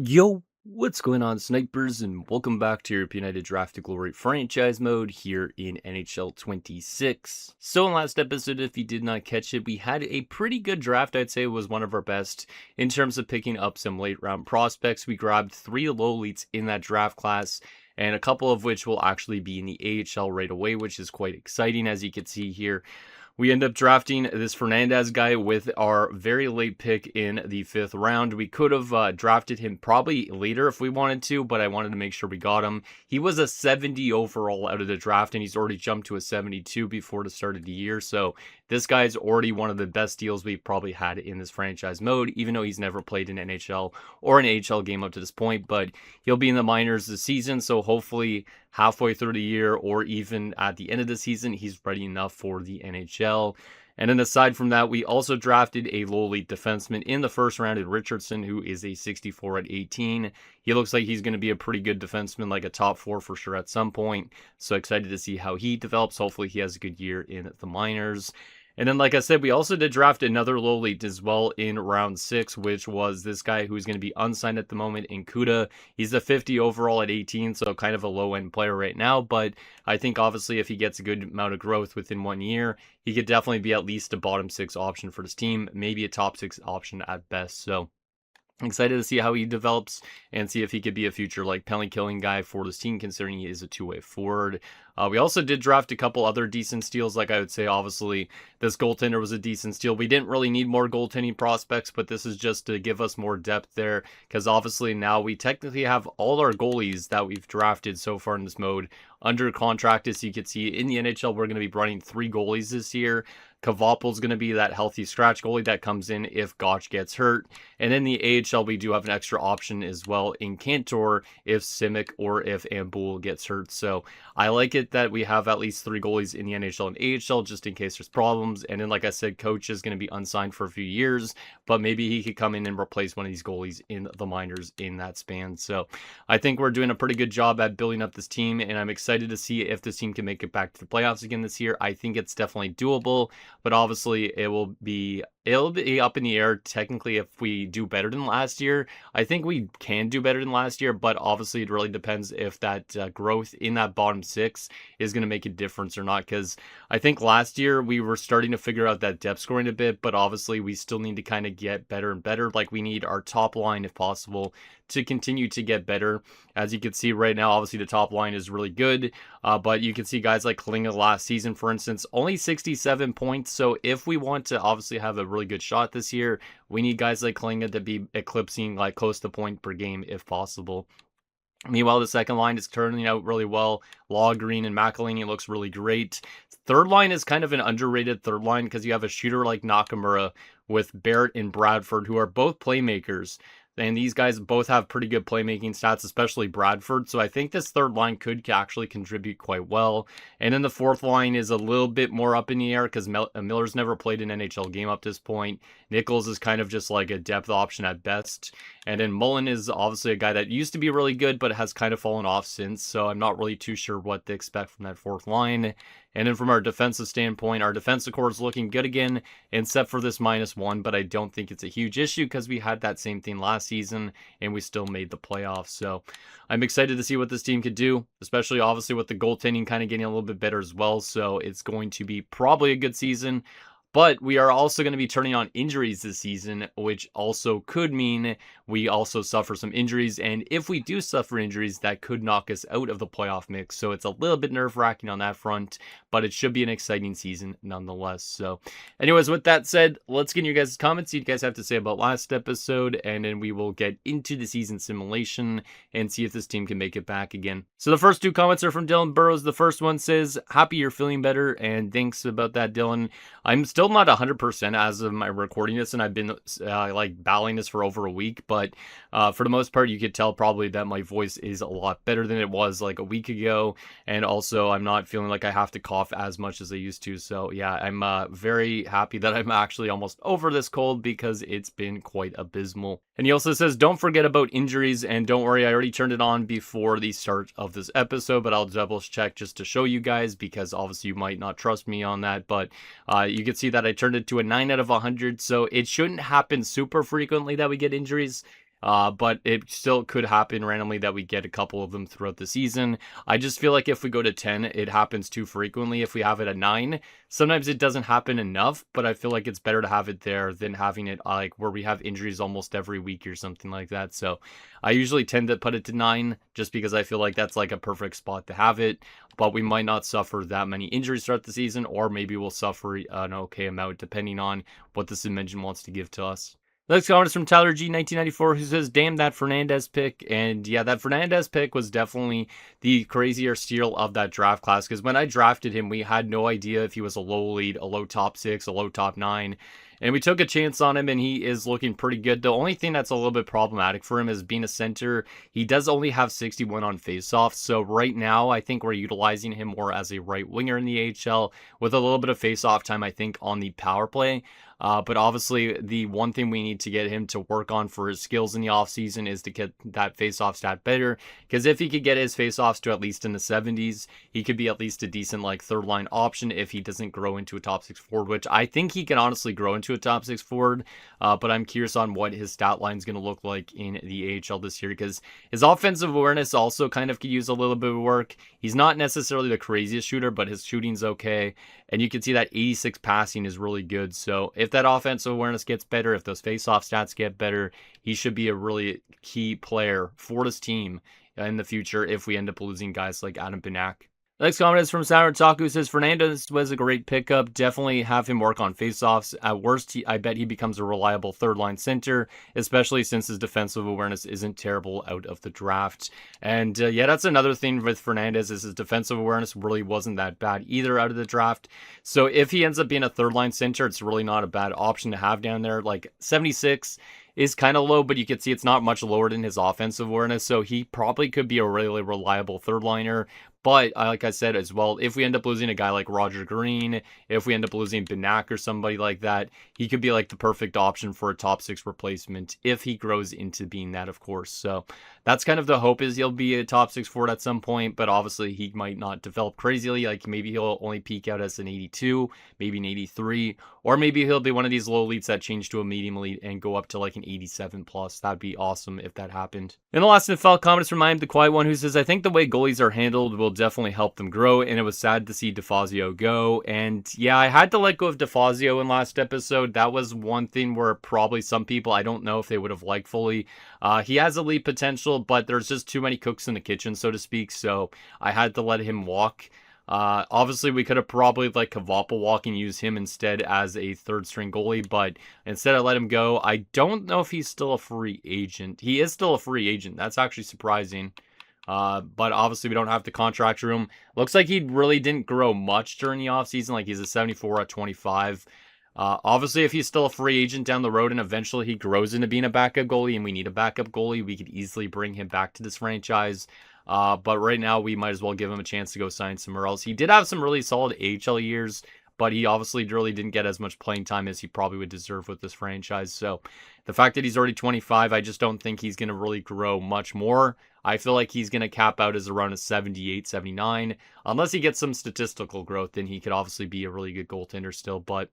Yo, what's going on, snipers, and welcome back to your Ep.23 Draft to Glory franchise mode here in NHL 26. So in last episode, if you did not catch it, we had a pretty good draft. I'd say it was one of our best in terms of picking up some late round prospects. We grabbed 3 low elites in that draft class, and a couple of which will actually be in the AHL right away, which is quite exciting, as you can see here. We end up drafting this Fernandez guy with our very late pick in the 5th round. We could have drafted him probably later if we wanted to, but I wanted to make sure we got him. He was a 70 overall out of the draft, and he's already jumped to a 72 before the start of the year. So this guy's already one of the best deals we've probably had in this franchise mode, even though he's never played an NHL or an AHL game up to this point. But he'll be in the minors this season, so hopefully halfway through the year or even at the end of the season, he's ready enough for the NHL. And then aside from that, we also drafted a low elite defenseman in the first round in Richardson, who is a 64 at 18. He looks like he's going to be a pretty good defenseman, like a top 4 for sure at some point. So excited to see how he develops. Hopefully he has a good year in the minors. And then, like I said, we also did draft another low elite as well in round 6, which was this guy who's going to be unsigned at the moment in Kuda. He's a 50 overall at 18, so kind of a low-end player right now. But I think, obviously, if he gets a good amount of growth within 1 year, he could definitely be at least a bottom 6 option for this team, maybe a top 6 option at best. So excited to see how he develops and see if he could be a future like penalty killing guy for this team, considering he is a two-way forward. We also did draft a couple other decent steals. Like I would say, obviously, this goaltender was a decent steal. We didn't really need more goaltending prospects, but this is just to give us more depth there, because obviously now we technically have all our goalies that we've drafted so far in this mode under contract. As you can see, in the NHL, we're going to be running 3 goalies this year. Kavapol's going to be that healthy scratch goalie that comes in if Gotch gets hurt. And in the AHL, we do have an extra option as well in Cantor if Simic or if Ambul gets hurt. So I like it that we have at least 3 goalies in the NHL and AHL just in case there's problems. And then, like I said, Coach is going to be unsigned for a few years, but maybe he could come in and replace one of these goalies in the minors in that span. So I think we're doing a pretty good job at building up this team, and I'm excited to see if this team can make it back to the playoffs again this year. I think it's definitely doable, but obviously it'll be up in the air technically if we do better than last year. I think we can do better than last year, but obviously it really depends if that growth in that bottom 6 is going to make a difference or not, because I think last year we were starting to figure out that depth scoring a bit, but obviously we still need to kind of get better and better. Like, we need our top line, if possible, to continue to get better. As you can see right now, obviously the top line is really good, but you can see guys like Kalinga last season, for instance, only 67 points. So if we want to obviously have a really good shot this year, we need guys like Kalinga to be eclipsing like close to point per game if possible. Meanwhile, the second line is turning out really well. Green and McElhinney looks really great. Third line is kind of an underrated third line because you have a shooter like Nakamura with Barrett and Bradford, who are both playmakers. And these guys both have pretty good playmaking stats, especially Bradford. So I think this third line could actually contribute quite well. And then the fourth line is a little bit more up in the air because Miller's never played an NHL game up to this point. Nichols is kind of just like a depth option at best. And then Mullen is obviously a guy that used to be really good, but has kind of fallen off since. So I'm not really too sure what to expect from that fourth line. And then from our defensive standpoint, our defensive core is looking good again, except for this -1, but I don't think it's a huge issue because we had that same thing last season and we still made the playoffs. So I'm excited to see what this team could do, especially obviously with the goaltending kind of getting a little bit better as well. So it's going to be probably a good season. But we are also going to be turning on injuries this season, which also could mean we also suffer some injuries. And if we do suffer injuries, that could knock us out of the playoff mix. So it's a little bit nerve-wracking on that front, but it should be an exciting season nonetheless. So anyways, with that said, let's get your guys' comments, see what you guys have to say about last episode, and then we will get into the season simulation and see if this team can make it back again. So the first 2 comments are from Dylan Burrows. The first one says, "Happy you're feeling better," and thanks about that, Dylan. I'm still not 100% as of my recording this, and I've been like battling this for over a week, but for the most part, you could tell probably that my voice is a lot better than it was like a week ago, and also I'm not feeling like I have to cough as much as I used to. So yeah, I'm very happy that I'm actually almost over this cold because it's been quite abysmal. And he also says, "Don't forget about injuries, and don't worry, I already turned it on before the start of this episode, but I'll double check just to show you guys because obviously you might not trust me on that, but you can see that I turned it to a 9 out of 100, so it shouldn't happen super frequently that we get injuries. But it still could happen randomly that we get a couple of them throughout the season. I just feel like if we go to 10, it happens too frequently. If we have it at 9, sometimes it doesn't happen enough, but I feel like it's better to have it there than having it like where we have injuries almost every week or something like that. So I usually tend to put it to 9 just because I feel like that's like a perfect spot to have it, but we might not suffer that many injuries throughout the season, or maybe we'll suffer an okay amount depending on what the submission wants to give to us. Next comment is from Tyler G 1994, who says, "Damn that Fernandez pick." And yeah, that Fernandez pick was definitely the crazier steal of that draft class, because when I drafted him, we had no idea if he was a low lead, a low top 6, a low top 9. And we took a chance on him, and he is looking pretty good. The only thing that's a little bit problematic for him is being a center. He does only have 61 on faceoffs. So right now, I think we're utilizing him more as a right winger in the AHL with a little bit of faceoff time, I think, on the power play. But obviously, the one thing we need to get him to work on for his skills in the offseason is to get that faceoff stat better. Because if he could get his faceoffs to at least in the 70s, he could be at least a decent like third line option if he doesn't grow into a top 6 forward, which I think he can honestly grow into a top 6 forward. But I'm curious on what his stat line is going to look like in the AHL this year, because his offensive awareness also kind of could use a little bit of work. He's not necessarily the craziest shooter, but his shooting's okay. And you can see that 86 passing is really good. So if that offensive awareness gets better, if those face-off stats get better, he should be a really key player for this team in the future if we end up losing guys like Adam Benak. Next comment is from Sour Taku, says, "Fernandez was a great pickup. Definitely have him work on faceoffs. At worst, I bet he becomes a reliable third-line center, especially since his defensive awareness isn't terrible out of the draft." And yeah, that's another thing with Fernandez, is his defensive awareness really wasn't that bad either out of the draft. So if he ends up being a third-line center, it's really not a bad option to have down there. Like 76 is kind of low, but you can see it's not much lower than his offensive awareness. So he probably could be a really reliable third liner. But like I said as well, if we end up losing a guy like Roger Green, if we end up losing Benak or somebody like that, he could be like the perfect option for a top 6 replacement if he grows into being that, of course. So that's kind of the hope, is he'll be a top 6 forward at some point, but obviously he might not develop crazily. Like maybe he'll only peak out as an 82, maybe an 83, or maybe he'll be one of these low elites that change to a medium elite and go up to like an 87 plus. That'd be awesome if that happened. And the last NFL comment is from I Am the Quiet One, who says, "I think the way goalies are handled will definitely help them grow, and it was sad to see DeFazio go." And yeah, I had to let go of DeFazio in last episode. That was one thing where probably some people, I don't know if they would have liked fully. He has elite potential, but there's just too many cooks in the kitchen, so to speak. So I had to let him walk. Obviously, we could have probably let Kvapil walk and use him instead as a third string goalie, but instead I let him go. I don't know if he's still a free agent. He is still a free agent. That's actually surprising. But obviously we don't have the contract room. Looks like he really didn't grow much during the offseason. Like he's a 74 at 25. Obviously, if he's still a free agent down the road and eventually he grows into being a backup goalie and we need a backup goalie, we could easily bring him back to this franchise. But right now, we might as well give him a chance to go sign somewhere else. He did have some really solid AHL years, but he obviously really didn't get as much playing time as he probably would deserve with this franchise. So the fact that he's already 25, I just don't think he's going to really grow much more. I feel like he's going to cap out as around a 78, 79. Unless he gets some statistical growth, then he could obviously be a really good goaltender still. But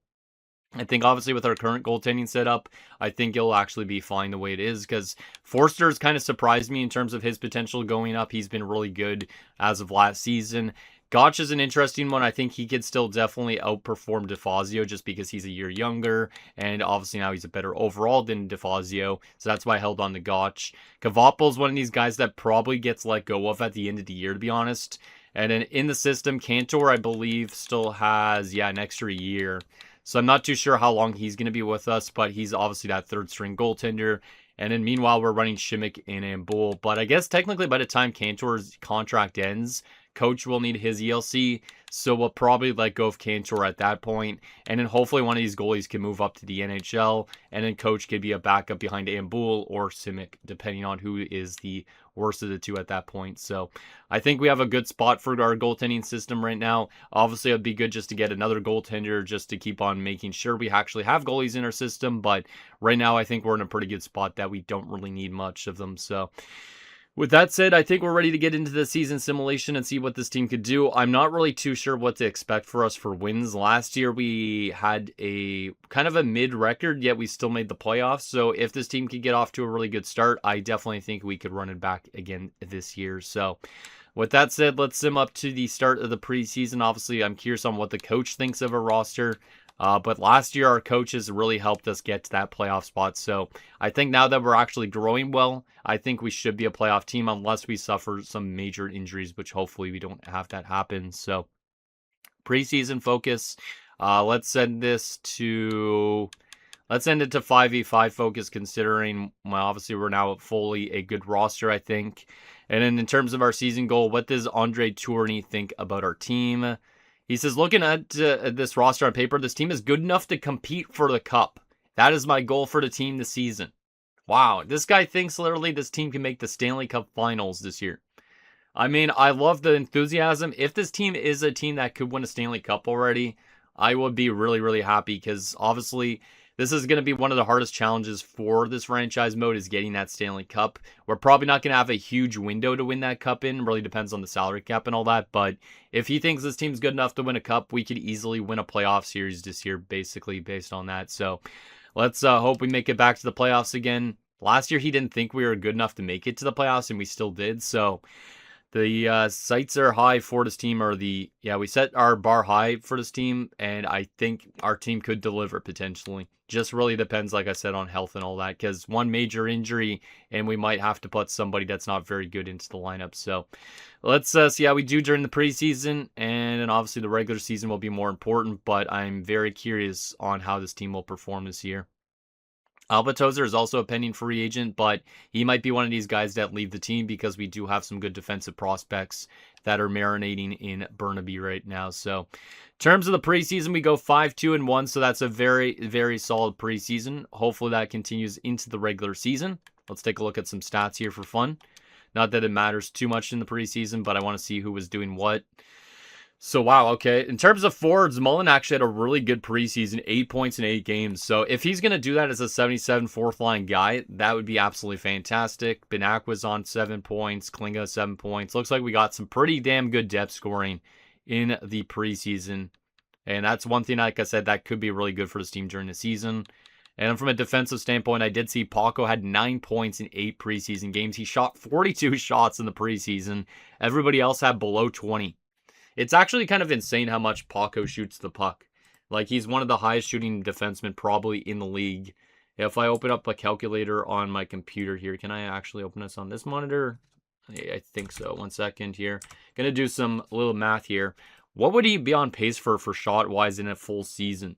I think obviously with our current goaltending setup, I think it'll actually be fine the way it is, because Forster's kind of surprised me in terms of his potential going up. He's been really good as of last season. Gotch is an interesting one. I think he could still definitely outperform DeFazio just because he's a year younger, and obviously now he's a better overall than DeFazio, so that's why I held on to Gotch. Kvapil's one of these guys that probably gets let go of at the end of the year, to be honest. And then in the system, Cantor, I believe, still has, an extra year. So I'm not too sure how long he's going to be with us, but he's obviously that third string goaltender. And then meanwhile, we're running Shimmick and Ambul. But I guess technically by the time Cantor's contract ends, Coach will need his ELC. So we'll probably let go of Cantor at that point. And then hopefully one of these goalies can move up to the NHL. And then Coach could be a backup behind Ambul or Simic, depending on who is the worst of the two at that point. So I think we have a good spot for our goaltending system right now. Obviously, it'd be good just to get another goaltender just to keep on making sure we actually have goalies in our system. But right now, I think we're in a pretty good spot that we don't really need much of them. So With that said, I think we're ready to get into the season simulation and see what this team could do. I'm not really too sure what to expect for us for wins. Last year, we had a kind of a mid record, yet we still made the playoffs. So if this team could get off to a really good start, I definitely think we could run it back again this year. So with that said, let's sim up to the start of the preseason. Obviously, I'm curious on what the coach thinks of a roster. But last year, our coaches really helped us get to that playoff spot. So I think now that we're actually growing well, I think we should be a playoff team unless we suffer some major injuries, which hopefully we don't have that happen. So preseason focus. Let's send it to 5v5 focus, considering obviously we're now fully a good roster, I think. And then in terms of our season goal, what does Andre Tourney think about our team? He says, looking at this roster on paper, this team is good enough to compete for the cup. That is my goal for the team this season. Wow, this guy thinks literally this team can make the Stanley Cup Finals this year. I mean, I love the enthusiasm. If this team is a team that could win a Stanley Cup already, I would be really, really happy because obviously this is going to be one of the hardest challenges for this franchise mode is getting that Stanley Cup. We're probably not going to have a huge window to win that cup in. Really depends on the salary cap and all that. But if he thinks this team's good enough to win a cup, we could easily win a playoff series this year, basically based on that. So let's hope we make it back to the playoffs again. Last year, he didn't think we were good enough to make it to the playoffs, and we still did. So the sights are high for this team, we set our bar high for this team, and I think our team could deliver potentially. Just really depends, like I said, on health and all that, because one major injury, and we might have to put somebody that's not very good into the lineup. So let's see how we do during the preseason, and then obviously the regular season will be more important, but I'm very curious on how this team will perform this year. Alba Tozer is also a pending free agent, but he might be one of these guys that leave the team because we do have some good defensive prospects that are marinating in Burnaby right now. So in terms of the preseason, we go 5-2-1, so that's a very, very solid preseason. Hopefully that continues into the regular season. Let's take a look at some stats here for fun. Not that it matters too much in the preseason, but I want to see who was doing what. So, wow, okay. In terms of forwards, Mullen actually had a really good preseason, 8 points in 8 games. So, if he's going to do that as a 77 fourth-line guy, that would be absolutely fantastic. Benak was on 7 points, Klinga 7 points. Looks like we got some pretty damn good depth scoring in the preseason. And that's one thing, like I said, that could be really good for this team during the season. And from a defensive standpoint, I did see Paco had 9 points in 8 preseason games. He shot 42 shots in the preseason. Everybody else had below 20. It's actually kind of insane how much Paco shoots the puck. Like, he's one of the highest shooting defensemen probably in the league. If I open up a calculator on my computer here, can I actually open this on this monitor? I think so. 1 second here. Gonna do some little math here. What would he be on pace for shot-wise in a full season?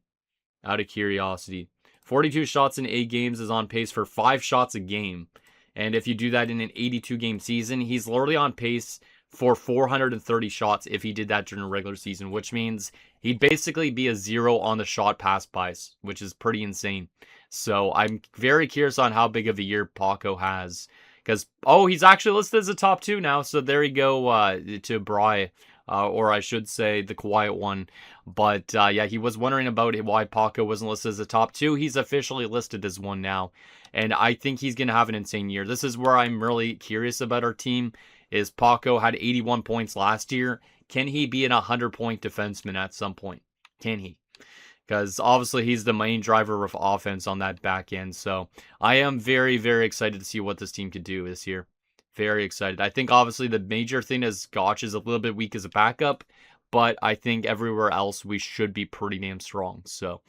Out of curiosity. 42 shots in 8 games is on pace for 5 shots a game. And if you do that in an 82-game season, he's literally on pace for 430 shots if he did that during the regular season, which means he'd basically be a 0 on the shot pass buys, which is pretty insane. So I'm very curious on how big of a year Paco has. Because, he's actually listed as a top 2 now. So there you go to Bry, or I should say the quiet one. But yeah, he was wondering about why Paco wasn't listed as a top 2. He's officially listed as one now. And I think he's going to have an insane year. This is where I'm really curious about our team. Is Paco had 81 points last year. Can he be an 100-point defenseman at some point? Can he? Because obviously he's the main driver of offense on that back end. So I am very, very excited to see what this team could do this year. Very excited. I think obviously the major thing is Gotch is a little bit weak as a backup. But I think everywhere else we should be pretty damn strong. So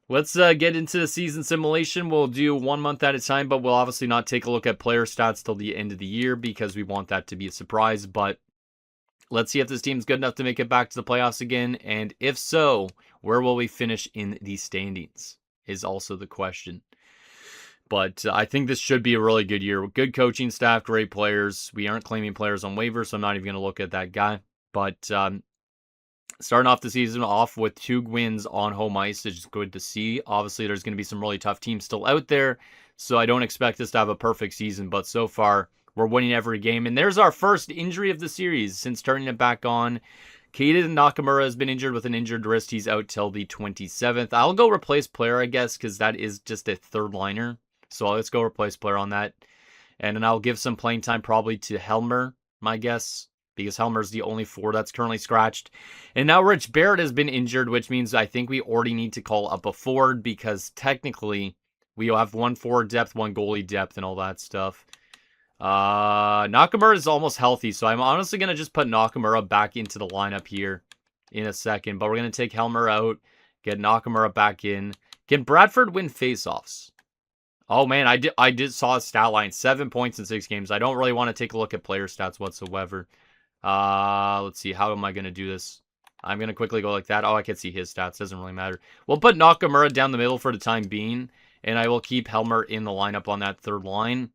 let's get into the season simulation. We'll do 1 month at a time, but we'll obviously not take a look at player stats till the end of the year because we want that to be a surprise. But let's see if this team's good enough to make it back to the playoffs again. And if so, where will we finish in the standings is also the question. But I think this should be a really good year. Good coaching staff, great players. We aren't claiming players on waivers, so I'm not even going to look at that guy. But starting off the season off with 2 wins on home ice is good to see. Obviously, there's going to be some really tough teams still out there, so I don't expect us to have a perfect season, but so far, we're winning every game. And there's our first injury of the series since turning it back on. Keita Nakamura has been injured with an injured wrist. He's out till the 27th. I'll go replace player, I guess, because that is just a third liner. So let's go replace player on that. And then I'll give some playing time probably to Helmer, my guess, because Helmer's the only forward that's currently scratched. And now Rich Barrett has been injured, which means I think we already need to call up a forward because technically we have one forward depth, one goalie depth, and all that stuff. Nakamura is almost healthy, so I'm honestly going to just put Nakamura back into the lineup here in a second. But we're going to take Helmer out, get Nakamura back in. Can Bradford win faceoffs? Oh man, I did saw a stat line, 7 points in 6 games. I don't really want to take a look at player stats whatsoever. Let's see, how am I going to do this? I'm going to quickly go like that. Oh, I can see his stats, doesn't really matter. We'll put Nakamura down the middle for the time being, and I will keep Helmer in the lineup on that third line.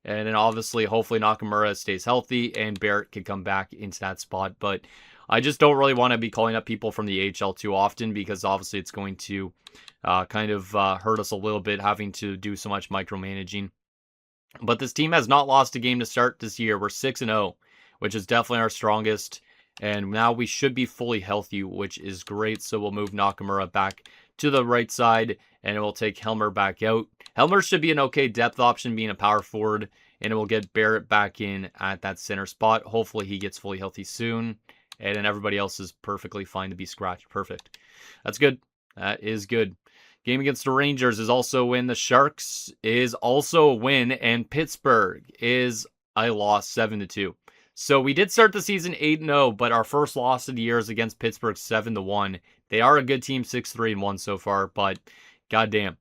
And then obviously, hopefully Nakamura stays healthy and Barrett can come back into that spot. But I just don't really want to be calling up people from the AHL too often because obviously it's going to kind of hurt us a little bit having to do so much micromanaging. But this team has not lost a game to start this year. We're 6-0, which is definitely our strongest. And now we should be fully healthy, which is great. So we'll move Nakamura back to the right side, and we'll take Helmer back out. Helmer should be an okay depth option, being a power forward, and we'll get Barrett back in at that center spot. Hopefully he gets fully healthy soon, and then everybody else is perfectly fine to be scratched. Perfect. That's good. That is good. Game against the Rangers is also a win. The Sharks is also a win, and Pittsburgh is a loss 7-2. So we did start the season 8-0, but our first loss of the year is against Pittsburgh 7-1. They are a good team, 6-3-1 so far, but goddamn.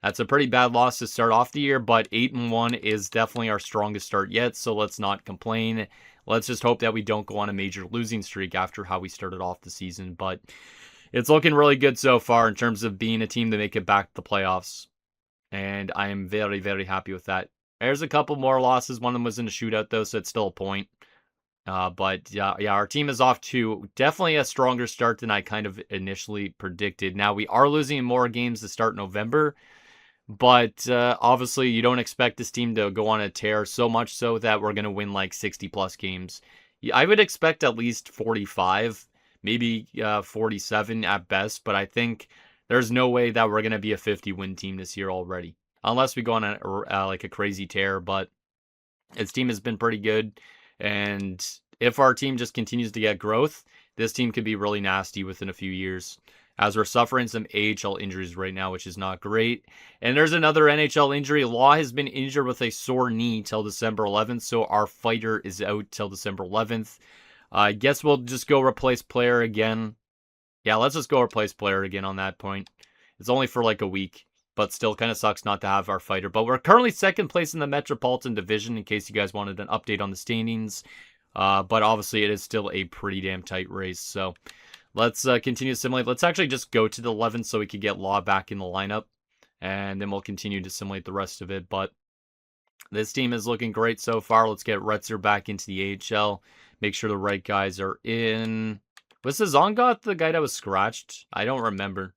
That's a pretty bad loss to start off the year, but 8-1 is definitely our strongest start yet, so let's not complain. Let's just hope that we don't go on a major losing streak after how we started off the season, but it's looking really good so far in terms of being a team to make it back to the playoffs, and I am very, very happy with that. There's a couple more losses. One of them was in a shootout, though, so it's still a point. But yeah, our team is off to definitely a stronger start than I kind of initially predicted. Now, we are losing more games to start November, but obviously you don't expect this team to go on a tear so much so that we're going to win like 60-plus games. I would expect at least 45, maybe 47 at best, but I think there's no way that we're going to be a 50-win team this year already, unless we go on like a crazy tear, but this team has been pretty good. And if our team just continues to get growth, this team could be really nasty within a few years, as we're suffering some AHL injuries right now, which is not great. And there's another NHL injury. Law has been injured with a sore knee till December 11th, so our fighter is out till December 11th. I guess we'll just go replace player again. Yeah, let's just go replace player again on that point. It's only for like a week, but still kind of sucks not to have our fighter. But we're currently second place in the Metropolitan Division, in case you guys wanted an update on the standings. But obviously, it is still a pretty damn tight race. So let's continue to simulate. Let's actually just go to the 11th so we could get Law back in the lineup. And then we'll continue to simulate the rest of it. But this team is looking great so far. Let's get Retzer back into the AHL. Make sure the right guys are in. Was Zongot the guy that was scratched? I don't remember.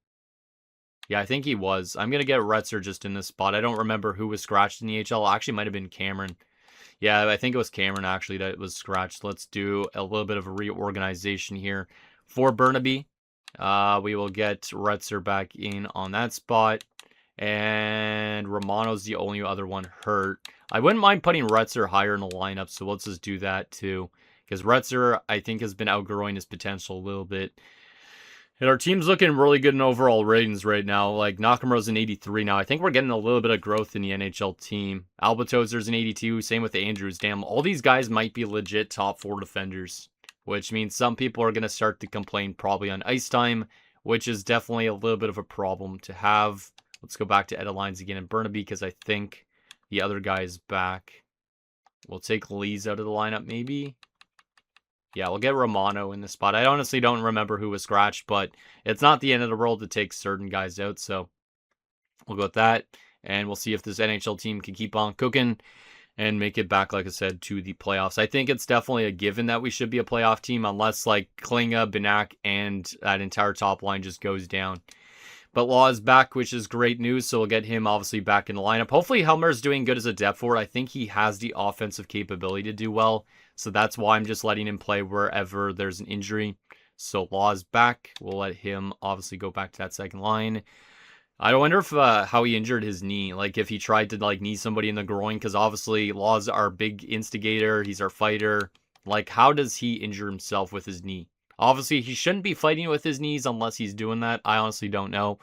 Yeah, I think he was. I'm going to get Retzer just in this spot. I don't remember who was scratched in the AHL. Actually, might have been Cameron. Yeah, I think it was Cameron, actually, that was scratched. Let's do a little bit of a reorganization here. For Burnaby, we will get Retzer back in on that spot. And Romano's the only other one hurt. I wouldn't mind putting Retzer higher in the lineup, so let's just do that too. Because Retzer, I think, has been outgrowing his potential a little bit. And our team's looking really good in overall ratings right now. Like, Nakamura's an 83 now. I think we're getting a little bit of growth in the NHL team. Albatozer's an 82. Same with Andrews. Damn, all these guys might be legit top 4 defenders. Which means some people are going to start to complain probably on ice time. Which is definitely a little bit of a problem to have. Let's go back to edit lines again in Burnaby, because I think the other guy is back. We'll take Lees out of the lineup, maybe. Yeah, we'll get Romano in this spot. I honestly don't remember who was scratched, but it's not the end of the world to take certain guys out, so we'll go with that. And we'll see if this NHL team can keep on cooking and make it back, like I said, to the playoffs. I think it's definitely a given that we should be a playoff team, unless, like, Klinga, Benak, and that entire top line just goes down. But Law is back, which is great news, so we'll get him obviously back in the lineup. Hopefully Helmer's doing good as a depth forward. I think he has the offensive capability to do well, so that's why I'm just letting him play wherever there's an injury. So Law is back. We'll let him obviously go back to that second line. I wonder if how he injured his knee. Like if he tried to like knee somebody in the groin, because obviously Law's our big instigator. He's our fighter. Like how does he injure himself with his knee? Obviously he shouldn't be fighting with his knees unless he's doing that. I honestly don't know,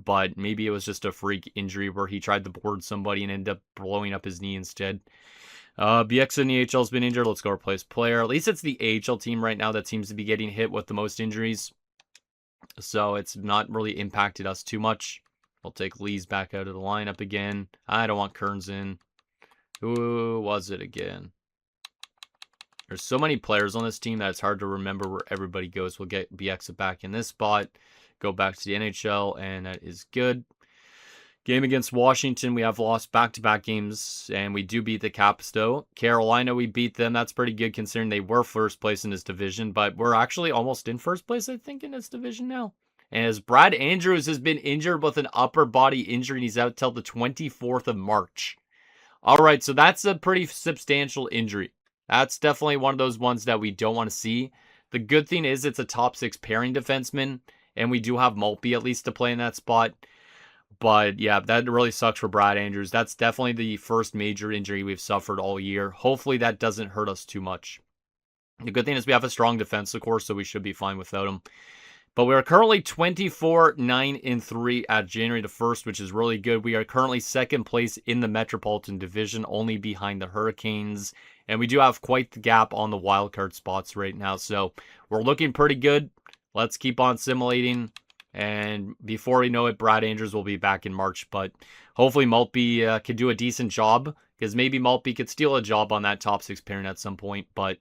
but maybe it was just a freak injury where he tried to board somebody and ended up blowing up his knee instead. BX in the AHL's been injured. Let's go replace player. At least it's the AHL team right now that seems to be getting hit with the most injuries, so it's not really impacted us too much. We'll take Lee's back out of the lineup again. I don't want Kearns in. Who was it again? There's so many players on this team that it's hard to remember where everybody goes. We'll get BX back in this spot. Go back to the NHL, and that is good. Game against Washington, we have lost back-to-back games, and we do beat the Caps, though. Carolina, we beat them. That's pretty good considering they were first place in this division, but we're actually almost in first place, I think, in this division now. And as Brad Andrews has been injured with an upper body injury, and he's out till the 24th of March. All right, so that's a pretty substantial injury. That's definitely one of those ones that we don't want to see. The good thing is it's a top 6 pairing defenseman, and we do have Maltby at least to play in that spot. But yeah, that really sucks for Brad Andrews. That's definitely the first major injury we've suffered all year. Hopefully that doesn't hurt us too much. The good thing is we have a strong defense, of course, so we should be fine without him. But we are currently 24-9-3 at January the 1st, which is really good. We are currently second place in the Metropolitan Division, only behind the Hurricanes. And we do have quite the gap on the wildcard spots right now. So we're looking pretty good. Let's keep on simulating. And before we know it, Brad Andrews will be back in March. But hopefully Maltby could do a decent job, because maybe Maltby could steal a job on that top 6 pairing at some point. But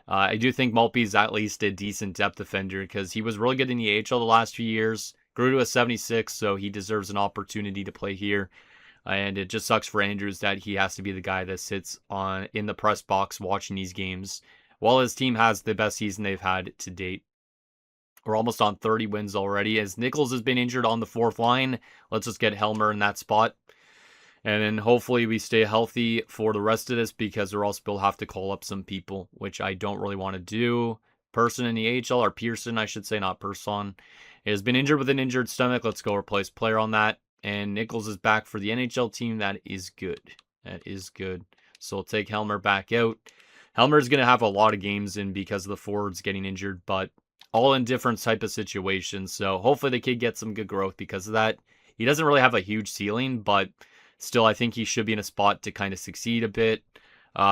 I do think Maltby is at least a decent depth defender, because he was really good in the AHL the last few years. Grew to a 76, so he deserves an opportunity to play here. And it just sucks for Andrews that he has to be the guy that sits in the press box watching these games, while his team has the best season they've had to date. We're almost on 30 wins already. As Nichols has been injured on the 4th line, let's just get Helmer in that spot. And then hopefully we stay healthy for the rest of this, because we're also will have to call up some people, which I don't really want to do. Person in the AHL, or Pearson, I should say, not Person, has been injured with an injured stomach. Let's go replace player on that. And Nichols is back for the NHL team. That is good. That is good. So we'll take Helmer back out. Helmer's going to have a lot of games in because of the forwards getting injured, but all in different type of situations. So hopefully the kid gets some good growth because of that. He doesn't really have a huge ceiling, but still I think he should be in a spot to kind of succeed a bit.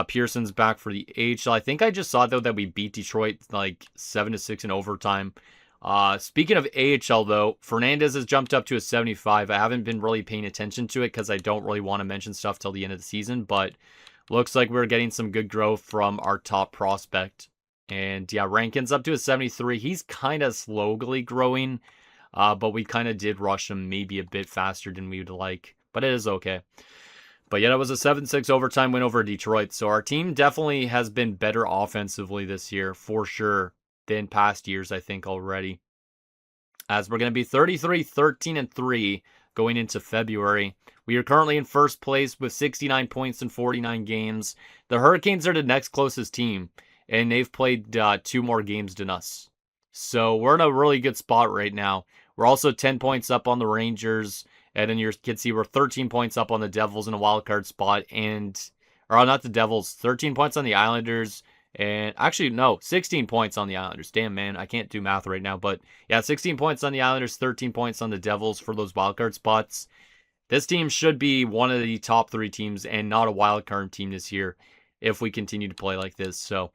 Pearson's back for the AHL. I think I just saw, though, that we beat Detroit like 7-6 in overtime. Speaking of AHL, though, Fernandez has jumped up to a 75. I haven't been really paying attention to it because I don't really want to mention stuff till the end of the season, but looks like we're getting some good growth from our top prospect. And yeah, Rankin's up to a 73. He's kind of slowly growing, but we kind of did rush him maybe a bit faster than we would like, but it is okay. But yeah, it was a 7-6 overtime win over Detroit. So our team definitely has been better offensively this year, for sure, than past years, I think, already. As we're going to be 33-13-3 going into February. We are currently in first place with 69 points in 49 games. The Hurricanes are the next closest team, and they've played 2 more games than us. So we're in a really good spot right now. We're also 10 points up on the Rangers. And then you can see we're 13 points up on the Devils in a wild card spot. Or not the Devils, 13 points on the Islanders. And actually, no, 16 points on the Islanders. Damn, man, I can't do math right now. But yeah, 16 points on the Islanders, 13 points on the Devils for those wild card spots. This team should be one of the top 3 teams and not a wild card team this year if we continue to play like this. So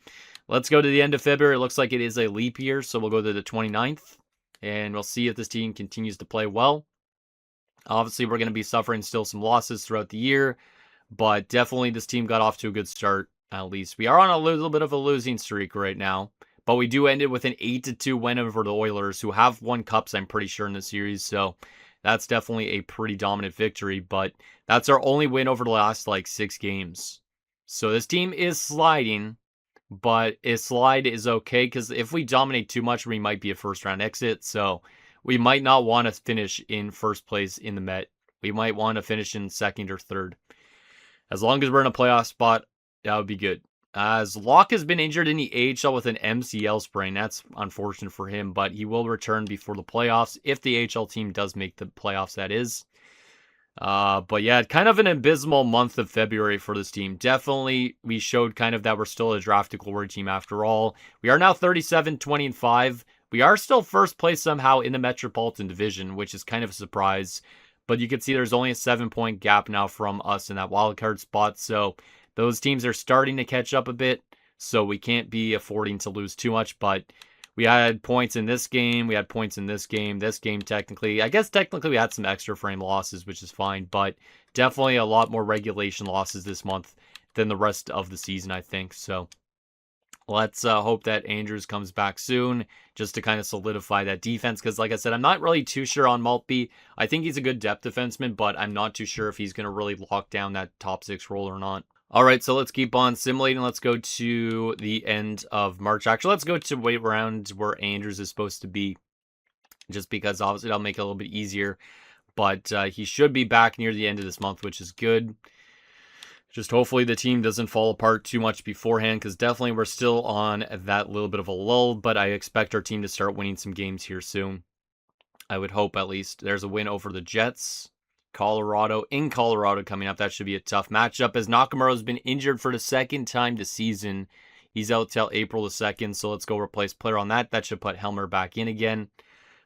let's go to the end of February. It looks like it is a leap year, so we'll go to the 29th. And we'll see if this team continues to play well. Obviously, we're going to be suffering still some losses throughout the year, but definitely this team got off to a good start, at least. We are on a little bit of a losing streak right now, but we do end it with an 8-2 win over the Oilers, who have won cups, I'm pretty sure, in the series, so that's definitely a pretty dominant victory, but that's our only win over the last, 6 games. So this team is sliding, but a slide is okay, because if we dominate too much, we might be a first-round exit, so we might not want to finish in first place in the Met. We might want to finish in second or third. As long as we're in a playoff spot, that would be good. As Locke has been injured in the AHL with an MCL sprain. That's unfortunate for him, but he will return before the playoffs if the AHL team does make the playoffs, that is. But yeah, kind of an abysmal month of February for this team. Definitely, we showed kind of that we're still a draft glory team after all. We are now 37, 20, and 5. We are still first place somehow in the Metropolitan Division, which is kind of a surprise. But you can see there's only a 7-point gap now from us in that wildcard spot. So those teams are starting to catch up a bit. So we can't be affording to lose too much. But we had points in this game. We had points in this game. This game, technically. I guess technically we had some extra frame losses, which is fine. But definitely a lot more regulation losses this month than the rest of the season, I think. So let's hope that Andrews comes back soon just to kind of solidify that defense. Because like I said, I'm not really too sure on Maltby. I think he's a good depth defenseman, but I'm not too sure if he's going to really lock down that top 6 role or not. All right, so let's keep on simulating. Let's go to the end of March. Actually, let's go to wait round where Andrews is supposed to be, just because obviously that'll make it a little bit easier. But he should be back near the end of this month, which is good. Just hopefully the team doesn't fall apart too much beforehand, because definitely we're still on that little bit of a lull, but I expect our team to start winning some games here soon. I would hope, at least. There's a win over the Jets. Colorado coming up. That should be a tough matchup, as Nakamura's been injured for the second time this season. He's out till April the 2nd, so let's go replace player on that. That should put Helmer back in again,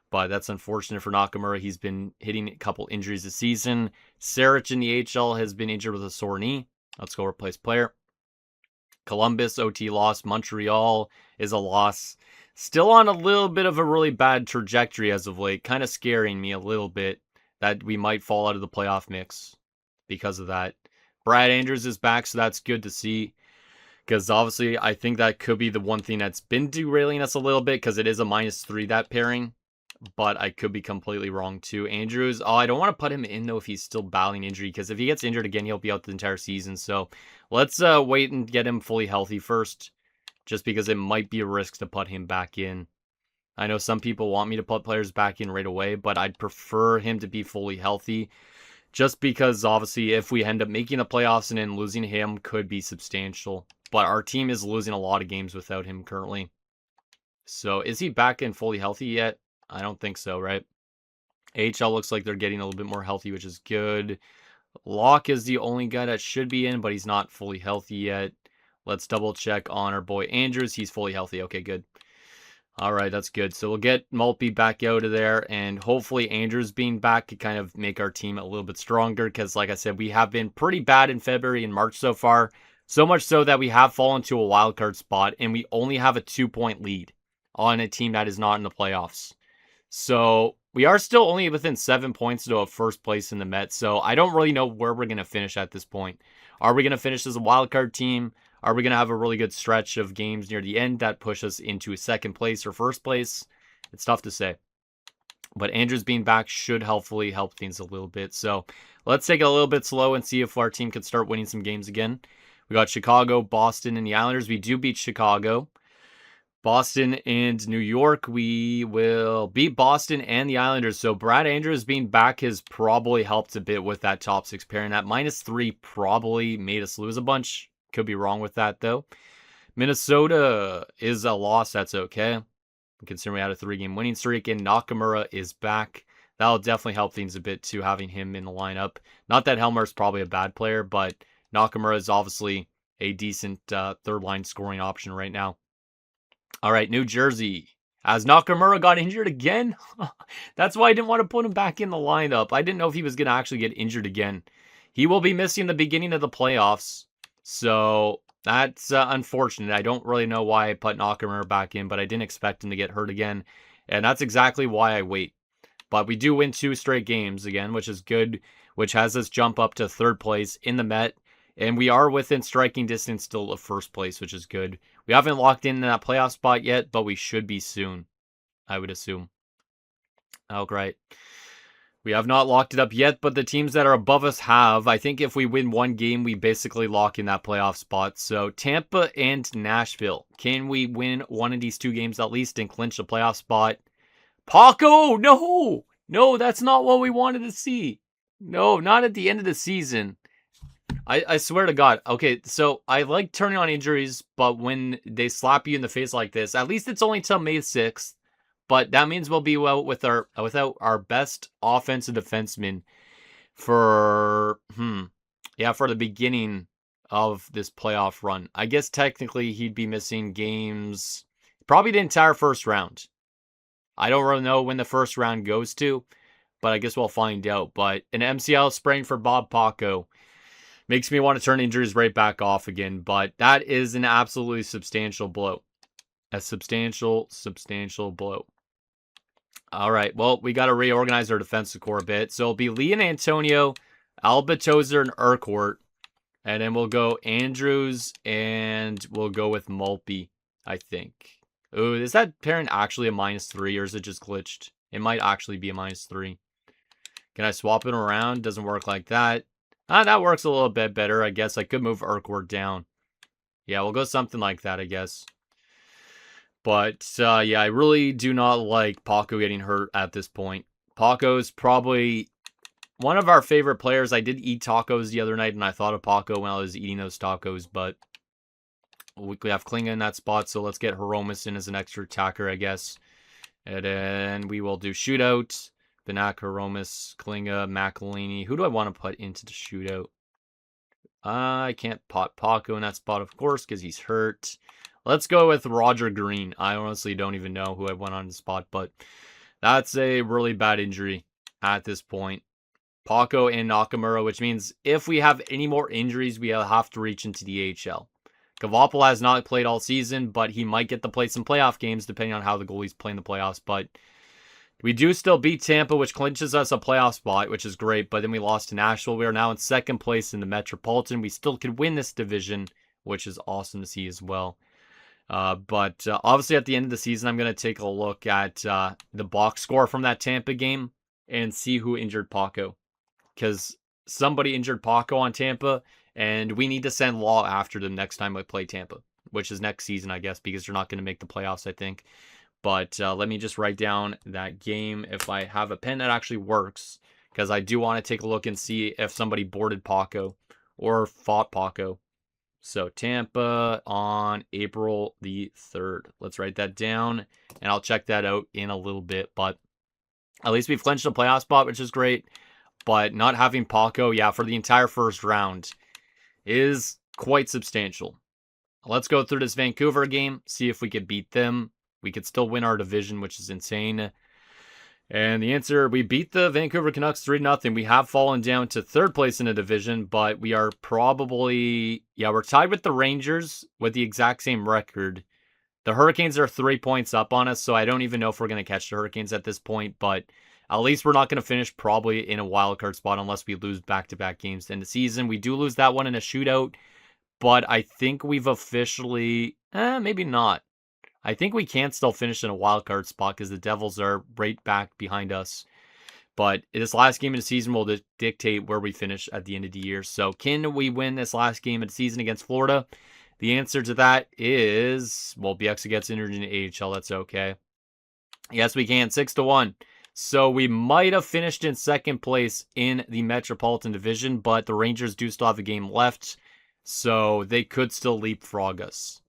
but that's unfortunate for Nakamura. He's been hitting a couple injuries this season. Sarich in the AHL has been injured with a sore knee. Let's go replace player. Columbus, OT loss. Montreal is a loss. Still on a little bit of a really bad trajectory as of late, kind of scaring me a little bit that we might fall out of the playoff mix because of that. Brad Andrews is back, so that's good to see, because obviously I think that could be the one thing that's been derailing us a little bit, because it is a -3, that pairing, but I could be completely wrong too. Andrews, I don't want to put him in though if he's still battling injury, because if he gets injured again, he'll be out the entire season. So let's wait and get him fully healthy first, just because it might be a risk to put him back in. I know some people want me to put players back in right away, but I'd prefer him to be fully healthy, just because obviously if we end up making the playoffs and then losing him could be substantial. But our team is losing a lot of games without him currently. So is he back and fully healthy yet? I don't think so, right? AHL looks like they're getting a little bit more healthy, which is good. Locke is the only guy that should be in, but he's not fully healthy yet. Let's double check on our boy Andrews. He's fully healthy. Okay, good. All right, that's good. So we'll get Maltby back out of there, and hopefully Andrews being back could kind of make our team a little bit stronger, because like I said, we have been pretty bad in February and March so far. So much so that we have fallen to a wild card spot, and we only have a 2-point lead on a team that is not in the playoffs. So we are still only within 7 points to a first place in the Met. So I don't really know where we're going to finish at this point. Are we going to finish as a wild card team? Are we going to have a really good stretch of games near the end that push us into a second place or first place? It's tough to say. But Andrews being back should hopefully help things a little bit. So let's take it a little bit slow and see if our team can start winning some games again. We got Chicago, Boston, and the Islanders. We do beat Chicago. Boston and New York, we will beat Boston and the Islanders. So Brad Andrews being back has probably helped a bit with that top 6 pairing. That -3 probably made us lose a bunch. Could be wrong with that, though. Minnesota is a loss. That's okay, considering we had a 3-game winning streak, and Nakamura is back. That'll definitely help things a bit, too, having him in the lineup. Not that Helmer's probably a bad player, but Nakamura is obviously a decent third-line scoring option right now. All right, New Jersey. As Nakamura got injured again, that's why I didn't want to put him back in the lineup. I didn't know if he was going to actually get injured again. He will be missing the beginning of the playoffs, so that's unfortunate. I don't really know why I put Nakamura back in, but I didn't expect him to get hurt again, and that's exactly why I wait. But we do win 2 straight games again, which is good, which has us jump up to 3rd place in the Met. And we are within striking distance still of 1st place, which is good. We haven't locked in that playoff spot yet, but we should be soon, I would assume. Oh, great. We have not locked it up yet, but the teams that are above us have. I think if we win 1 game, we basically lock in that playoff spot. So Tampa and Nashville. Can we win one of these 2 games at least and clinch the playoff spot? Paco, no! No, that's not what we wanted to see. No, not at the end of the season. I swear to God. Okay, so I like turning on injuries, but when they slap you in the face like this, at least it's only till May 6th. But that means we'll be without our best offensive defenseman for for the beginning of this playoff run. I guess technically he'd be missing games, probably the entire first round. I don't really know when the first round goes to, but I guess we'll find out. But an MCL sprain for Bob Paco makes me want to turn injuries right back off again. But that is an absolutely substantial blow. A substantial blow. All right. Well, we got to reorganize our defensive core a bit. So it'll be Lee and Antonio, Alba Tozer, and Urquhart. And then we'll go Andrews and we'll go with Maltby, I think. Ooh, is that pairing actually a -3 or is it just glitched? It might actually be a -3. Can I swap it around? Doesn't work like that. That works a little bit better, I guess. I could move Urquhart down. Yeah, we'll go something like that, I guess. But, yeah, I really do not like Paco getting hurt at this point. Paco's probably one of our favorite players. I did eat tacos the other night, and I thought of Paco when I was eating those tacos, but we have Klinga in that spot, so let's get Hiromus in as an extra attacker, I guess. And then we will do shootout. Benak, Hiromus, Klinga, McElhaney. Who do I want to put into the shootout? I can't pot Paco in that spot, of course, because he's hurt. Let's go with Roger Green. I honestly don't even know who I went on the spot, but that's a really bad injury at this point. Paco and Nakamura, which means if we have any more injuries, we'll have to reach into the AHL. Kavapal has not played all season, but he might get to play some playoff games depending on how the goalies play in the playoffs. But we do still beat Tampa, which clinches us a playoff spot, which is great. But then we lost to Nashville. We are now in second place in the Metropolitan. We still could win this division, which is awesome to see as well. But obviously at the end of the season, I'm going to take a look at the box score from that Tampa game and see who injured Paco. Because somebody injured Paco on Tampa, and we need to send Law after them next time we play Tampa, which is next season, I guess, because they're not going to make the playoffs, I think. But let me just write down that game if I have a pen that actually works, because I do want to take a look and see if somebody boarded Paco or fought Paco. So Tampa on April the 3rd. Let's write that down, and I'll check that out in a little bit. But at least we've clinched a playoff spot, which is great. But not having Paco, yeah, for the entire first round is quite substantial. Let's go through this Vancouver game, see if we could beat them. We could still win our division, which is insane. And the answer, we beat the Vancouver Canucks 3-0. We have fallen down to third place in the division, but we are probably, we're tied with the Rangers with the exact same record. The Hurricanes are 3 points up on us, so I don't even know if we're going to catch the Hurricanes at this point, but at least we're not going to finish probably in a wild card spot unless we lose back-to-back games in the season. We do lose that one in a shootout, but I think we've officially, maybe not. I think we can still finish in a wild card spot because the Devils are right back behind us. But this last game of the season will dictate where we finish at the end of the year. So can we win this last game of the season against Florida? The answer to that is, well, Bieksa gets injured in the AHL. That's okay. Yes, we can. 6-1. So we might have finished in second place in the Metropolitan Division, but the Rangers do still have a game left, so they could still leapfrog us.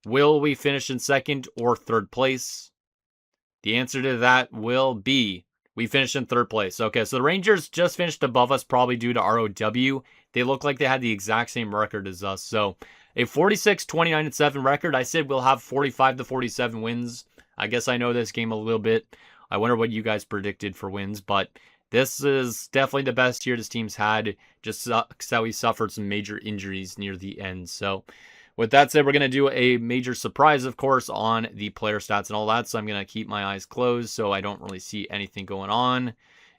Will we finish in second or third place? The answer to that will be we finished in third place. Okay, so the Rangers just finished above us, probably due to ROW. They look like they had the exact same record as us. So a 46-29-7 record. I said we'll have 45-47 wins. I guess I know this game a little bit. I wonder what you guys predicted for wins, but this is definitely the best year this team's had. Just sucks that we suffered some major injuries near the end. So with that said, we're going to do a major surprise, of course, on the player stats and all that. So I'm going to keep my eyes closed so I don't really see anything going on.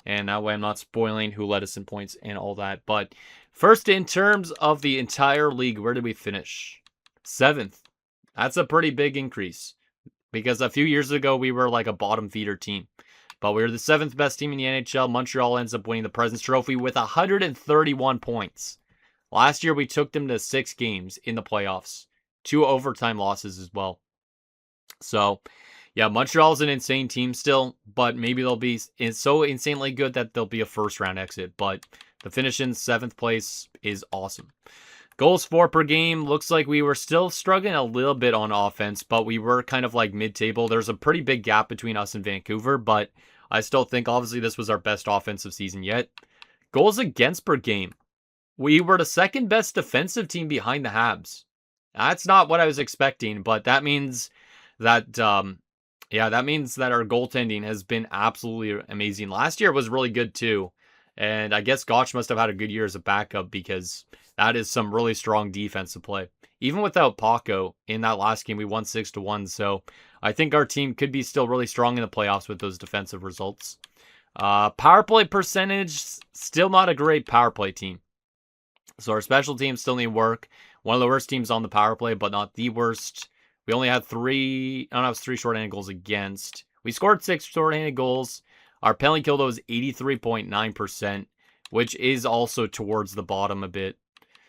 And that way I'm not spoiling who led us in points and all that. But first, in terms of the entire league, where did we finish? 7th. That's a pretty big increase. Because a few years ago, we were like a bottom feeder team. But we were the 7th best team in the NHL. Montreal ends up winning the President's Trophy with 131 points. Last year, we took them to 6 games in the playoffs. 2 overtime losses as well. So, yeah, Montreal's an insane team still. But maybe they'll be so insanely good that they'll be a first-round exit. But The finish in 7th place is awesome. Goals for per game, looks like we were still struggling a little bit on offense, but we were kind of like mid-table. There's a pretty big gap between us and Vancouver, but I still think obviously this was our best offensive season yet. Goals against per game. We were the second best defensive team behind the Habs. That's not what I was expecting, but that means that, that means that our goaltending has been absolutely amazing. Last year was really good too. And I guess Gotch must have had a good year as a backup because that is some really strong defensive play. Even without Paco in that last game, we won 6-1. So I think our team could be still really strong in the playoffs with those defensive results. Power play percentage, still not a great power play team. So our special teams still need work. One of the worst teams on the power play, but not the worst. We only had 3 shorthanded goals against. We scored 6 shorthanded goals. Our penalty kill, though, is 83.9%, which is also towards the bottom a bit.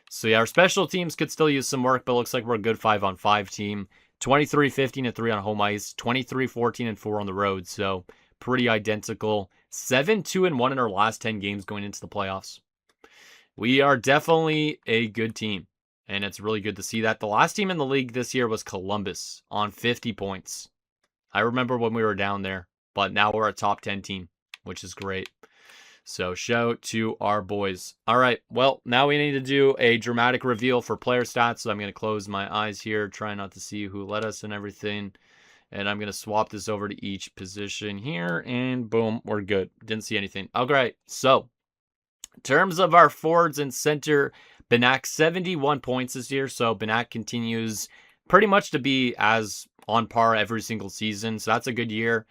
So, yeah, our special teams could still use some work, but it looks like we're a good 5-on-5 team. 23-15-3 on home ice, 23-14-4 on the road. So, pretty identical. 7-2-1 in our last 10 games going into the playoffs. We are definitely a good team, and it's really good to see that. The last team in the league this year was Columbus on 50 points. I remember when we were down there, but now we're a top 10 team, which is great. So shout out to our boys. All right, well, now we need to do a dramatic reveal for player stats. So I'm going to close my eyes here, try not to see who led us and everything. And I'm going to swap this over to each position here, and boom, we're good. Didn't see anything. All right, so in terms of our forwards and center, Benak 71 points this year. So Benak continues pretty much to be as on par every single season. So that's a good year.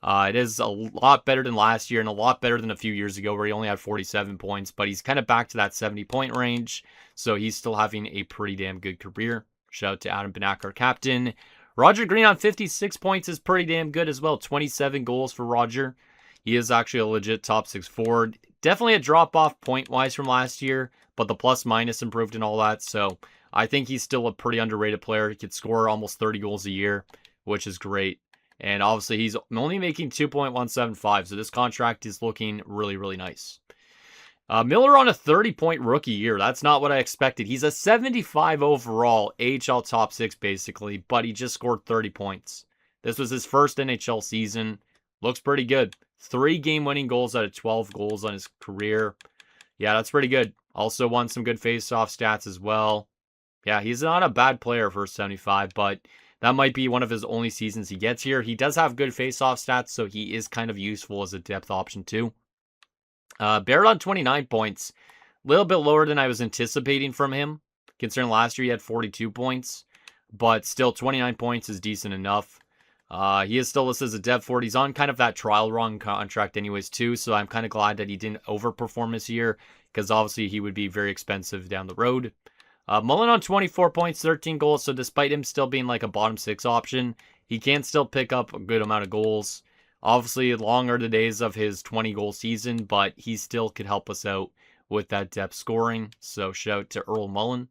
It is a lot better than last year and a lot better than a few years ago where he only had 47 points. But he's kind of back to that 70-point range. So he's still having a pretty damn good career. Shout out to Adam Benak, our captain. Roger Green on 56 points is pretty damn good as well. 27 goals for Roger. He is actually a legit top 6 forward. Definitely a drop-off point-wise from last year, but the plus-minus improved and all that. So I think he's still a pretty underrated player. He could score almost 30 goals a year, which is great. And obviously, he's only making 2.175, so this contract is looking really, really nice. Miller on a 30-point rookie year. That's not what I expected. He's a 75 overall, AHL top 6 basically, but he just scored 30 points. This was his first NHL season. Looks pretty good. 3 game-winning goals out of 12 goals on his career. Yeah, that's pretty good. Also won some good face-off stats as well. Yeah, he's not a bad player for 75, but that might be one of his only seasons he gets here. He does have good face-off stats, so he is kind of useful as a depth option too. Barrett on 29 points. A little bit lower than I was anticipating from him, considering last year he had 42 points. But still, 29 points is decent enough. He is still listed as a depth forward. He's on kind of that trial run contract anyways too, so I'm kind of glad that he didn't overperform this year, because obviously he would be very expensive down the road. Mullen on 24 points, 13 goals, so despite him still being like a bottom 6 option, he can still pick up a good amount of goals. Obviously, long are the days of his 20-goal season, but he still could help us out with that depth scoring, so shout out to Earl Mullen.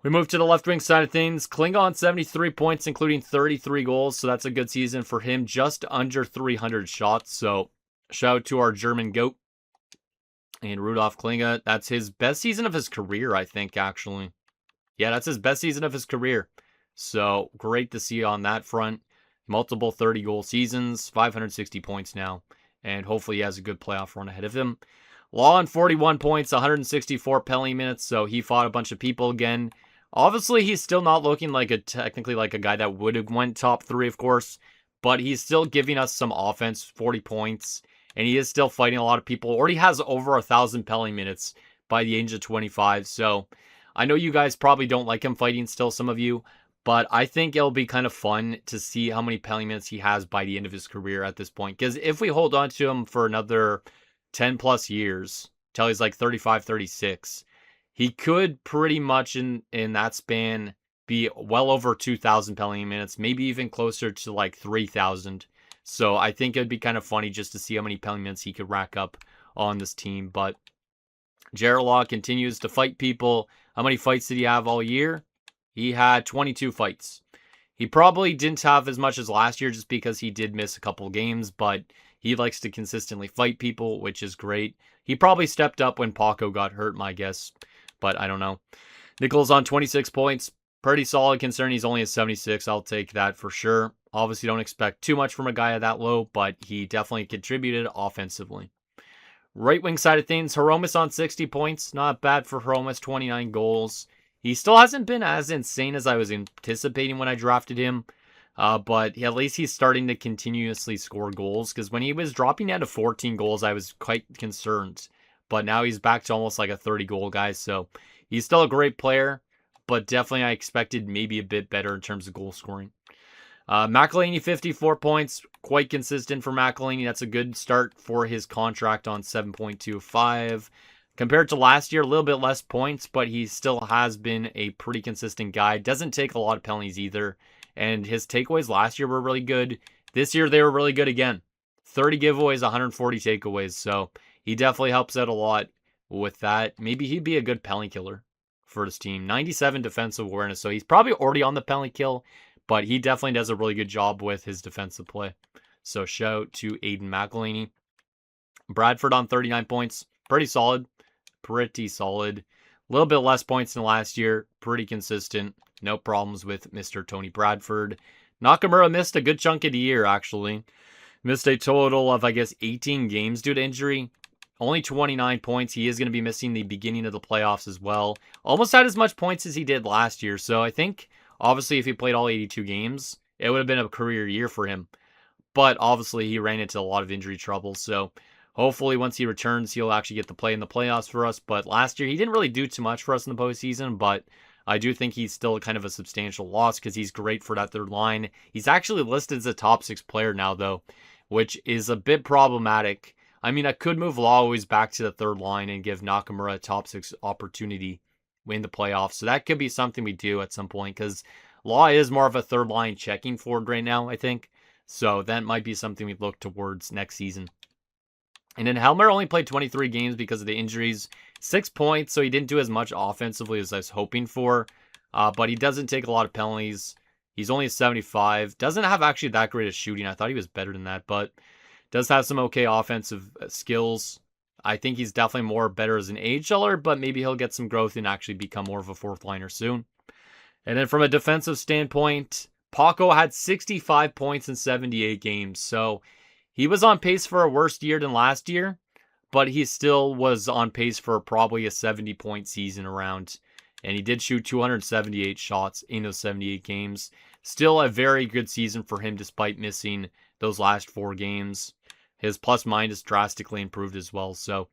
We move to the left wing side of things. Klingon, 73 points, including 33 goals. So that's a good season for him. Just under 300 shots. So shout out to our German GOAT. And Rudolf Klinga. That's his best season of his career, I think, actually. Yeah, that's his best season of his career. So great to see on that front. Multiple 30-goal seasons. 560 points now. And hopefully he has a good playoff run ahead of him. Law on 41 points, 164 penalty minutes. So he fought a bunch of people again. Obviously, he's still not looking like technically like a guy that would have went top 3, of course, but he's still giving us some offense, 40 points, and he is still fighting a lot of people. Already has over 1,000 penalty minutes by the age of 25, so I know you guys probably don't like him fighting still, some of you, but I think it'll be kind of fun to see how many penalty minutes he has by the end of his career at this point, because if we hold on to him for another 10 plus years, till he's like 35, 36, he could pretty much in that span be well over 2,000 penalty minutes, maybe even closer to like 3,000. So I think it'd be kind of funny just to see how many penalty minutes he could rack up on this team. But Jared Law continues to fight people. How many fights did he have all year? He had 22 fights. He probably didn't have as much as last year just because he did miss a couple games, but He likes to consistently fight people, which is great. He probably stepped up when Paco got hurt, my guess, but I don't know. Nichols on 26 points. Pretty solid considering he's only a 76. I'll take that for sure. Obviously, don't expect too much from a guy that low, but he definitely contributed offensively. Right wing side of things, Hromis on 60 points. Not bad for Hromis, 29 goals. He still hasn't been as insane as I was anticipating when I drafted him. But at least he's starting to continuously score goals. Because when he was dropping down to 14 goals, I was quite concerned. But now he's back to almost like a 30-goal guy. So he's still a great player. But definitely I expected maybe a bit better in terms of goal scoring. McElhinney, 54 points. Quite consistent for McElhinney. That's a good start for his contract on 7.25. Compared to last year, a little bit less points, but he still has been a pretty consistent guy. Doesn't take a lot of penalties either. And his takeaways last year were really good. This year, they were really good again. 30 giveaways, 140 takeaways. So he definitely helps out a lot with that. Maybe he'd be a good penalty killer for his team. 97 defensive awareness. So he's probably already on the penalty kill, but he definitely does a really good job with his defensive play. So shout out to Aiden McElhinney. Bradford on 39 points. Pretty solid. Pretty solid. A little bit less points than last year. Pretty consistent. No problems with Mr. Tony Bradford. Nakamura missed a good chunk of the year, actually. Missed a total of, 18 games due to injury. Only 29 points. He is going to be missing the beginning of the playoffs as well. Almost had as much points as he did last year. So I think, obviously, if he played all 82 games, it would have been a career year for him. But obviously, he ran into a lot of injury trouble. So hopefully, once he returns, he'll actually get to play in the playoffs for us. But last year, he didn't really do too much for us in the postseason. But I do think he's still kind of a substantial loss because he's great for that third line. He's actually listed as a top 6 player now, though, which is a bit problematic. I mean, I could move Law always back to the third line and give Nakamura a top 6 opportunity in the playoffs. So that could be something we do at some point because Law is more of a third line checking forward right now, I think. So that might be something we look towards next season. And then Helmer only played 23 games because of the injuries. 6 points, so he didn't do as much offensively as I was hoping for. But he doesn't take a lot of penalties. He's only a 75. Doesn't have actually that great of shooting. I thought he was better than that, but does have some okay offensive skills. I think he's definitely more better as an AHLer, but maybe he'll get some growth and actually become more of a fourth liner soon. And then from a defensive standpoint, Paco had 65 points in 78 games. So he was on pace for a worse year than last year, but he still was on pace for probably a 70-point season around. And he did shoot 278 shots in those 78 games. Still a very good season for him despite missing those last 4 games. His plus minus drastically improved as well. So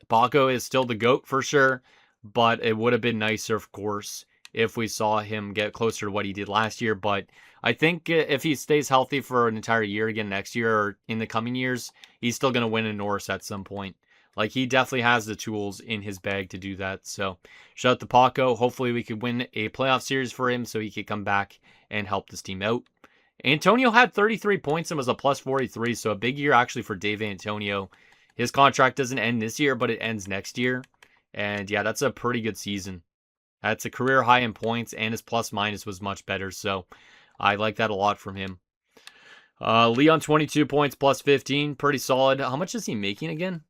Paco is still the GOAT for sure, but it would have been nicer, of course, if we saw him get closer to what he did last year. But I think if he stays healthy for an entire year again next year or in the coming years, he's still going to win a Norris at some point. Like, he definitely has the tools in his bag to do that. So shout out to Paco. Hopefully we could win a playoff series for him so he could come back and help this team out. Antonio had 33 points and was a plus 43, so a big year actually for Dave Antonio. His contract doesn't end this year, but it ends next year. And yeah, that's a pretty good season. That's a career high in points, and his plus minus was much better, so I like that a lot from him. Leon, 22 points, plus 15, pretty solid. How much is he making again?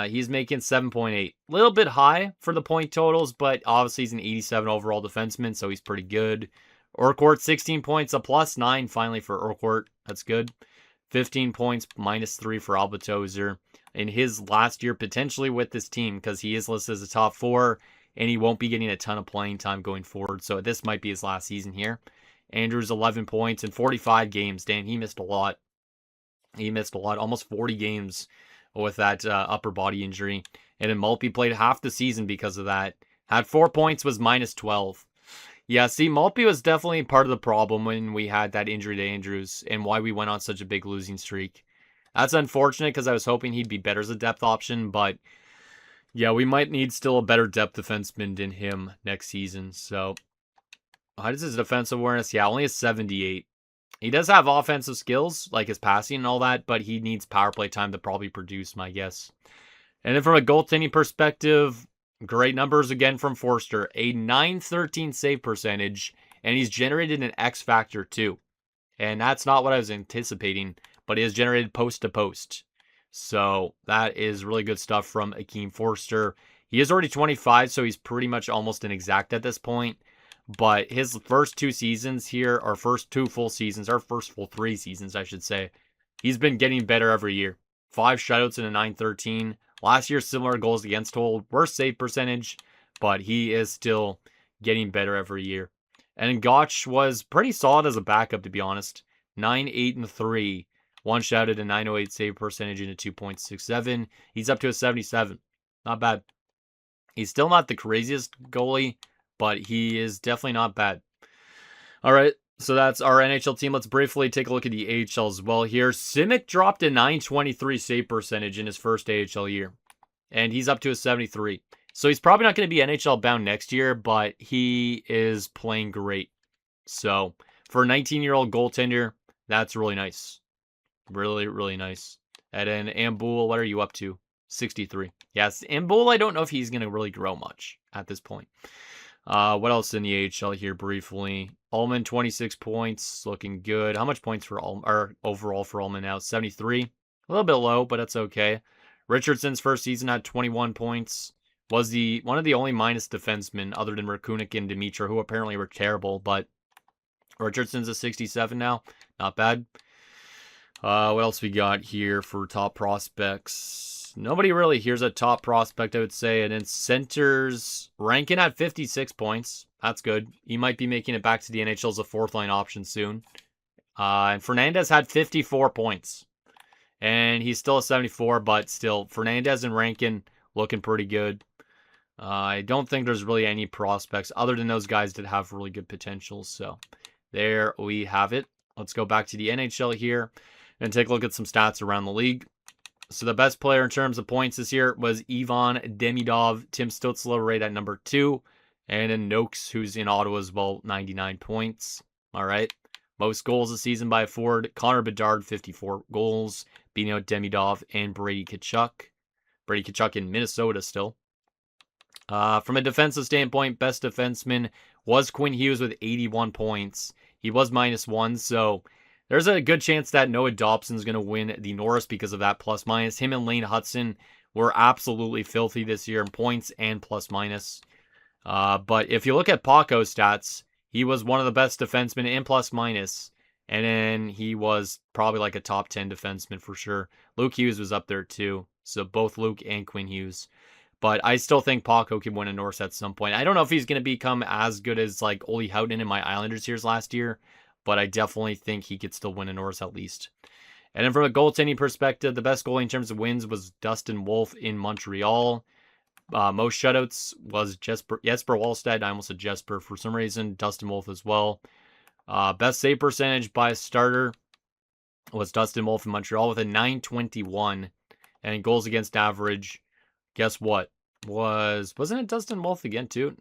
He's making 7.8. A little bit high for the point totals, but obviously he's an 87 overall defenseman, so he's pretty good. Urquhart, 16 points, a plus 9 finally for Urquhart. That's good. 15 points, minus 3 for Albatozer. In his last year, potentially with this team, because he is listed as a top 4, and he won't be getting a ton of playing time going forward. So this might be his last season here. Andrews, 11 points in 45 games. Damn, he missed a lot. He missed a lot, almost 40 games with that upper body injury. And then Maltby played half the season because of that. Had 4 points, was minus 12. Yeah, see, Maltby was definitely part of the problem when we had that injury to Andrews and why we went on such a big losing streak. That's unfortunate because I was hoping he'd be better as a depth option, but yeah, we might need still a better depth defenseman than him next season. So, how does his defensive awareness? Yeah, only a 78. He does have offensive skills, like his passing and all that, but he needs power play time to probably produce, my guess. And then from a goaltending perspective, great numbers again from Forster. A .913 save percentage, and he's generated an X factor too. And that's not what I was anticipating. but he has generated post to post. So that is really good stuff from Akeem Forster. He is already 25, so he's pretty much almost an exact at this point. But his first 2 seasons here, or first 2 full seasons, or first full 3 seasons, I should say, he's been getting better every year. 5 shutouts and a 913. Last year, similar goals against total, worse save percentage, but he is still getting better every year. And Gotch was pretty solid as a backup, to be honest. 9, 8, and 3. 1 shouted, a 908 save percentage, and a 2.67. He's up to a 77. Not bad. He's still not the craziest goalie, but he is definitely not bad. All right, so that's our NHL team. Let's briefly take a look at the AHL as well here. Simic dropped a 923 save percentage in his first AHL year, and he's up to a 73. So he's probably not going to be NHL bound next year, but he is playing great. So for a 19-year-old goaltender, that's really nice. Really, really nice. And then Ambul, what are you up to? 63. Yes, Ambul, I don't know if he's going to really grow much at this point. What else in the AHL here briefly? Ullman, 26 points, looking good. How much points for overall for Ullman now? 73. A little bit low, but that's okay. Richardson's first season had 21 points. Was one of the only minus defensemen other than Rakunik and Dimitra, who apparently were terrible, but Richardson's a 67 now. Not bad. What else we got here for top prospects? Nobody really here's a top prospect, I would say. And then centers, Rankin at 56 points. That's good. He might be making it back to the NHL as a fourth-line option soon. And Fernandez had 54 points. And he's still a 74, but still, Fernandez and Rankin looking pretty good. I don't think there's really any prospects other than those guys that have really good potential. So there we have it. Let's go back to the NHL here and take a look at some stats around the league. So the best player in terms of points this year was Ivan Demidov. Tim Stutzla right at number 2. And then Noakes, who's in Ottawa as well, 99 points. All right. Most goals this season by a forward. Connor Bedard, 54 goals. Beating out Demidov and Brady Tkachuk. Brady Tkachuk in Minnesota still. From a defensive standpoint, best defenseman was Quinn Hughes with 81 points. He was -1, so there's a good chance that Noah Dobson's going to win the Norris because of that plus-minus. Him and Lane Hudson were absolutely filthy this year in points and plus-minus. But if you look at Paco's stats, he was one of the best defensemen in plus-minus. And then he was probably like a top 10 defenseman for sure. Luke Hughes was up there too. So both Luke and Quinn Hughes. But I still think Paco can win a Norris at some point. I don't know if he's going to become as good as like Olli Houghton in my Islanders years last year, but I definitely think he could still win a Norris at least. And then from a goaltending perspective, the best goalie in terms of wins was Dustin Wolf in Montreal. Most shutouts was Jesper Wallstedt. I almost said Jesper for some reason. Dustin Wolf as well. Best save percentage by a starter was Dustin Wolf in Montreal with a 921. And goals against average, guess what? Wasn't it Dustin Wolf again too?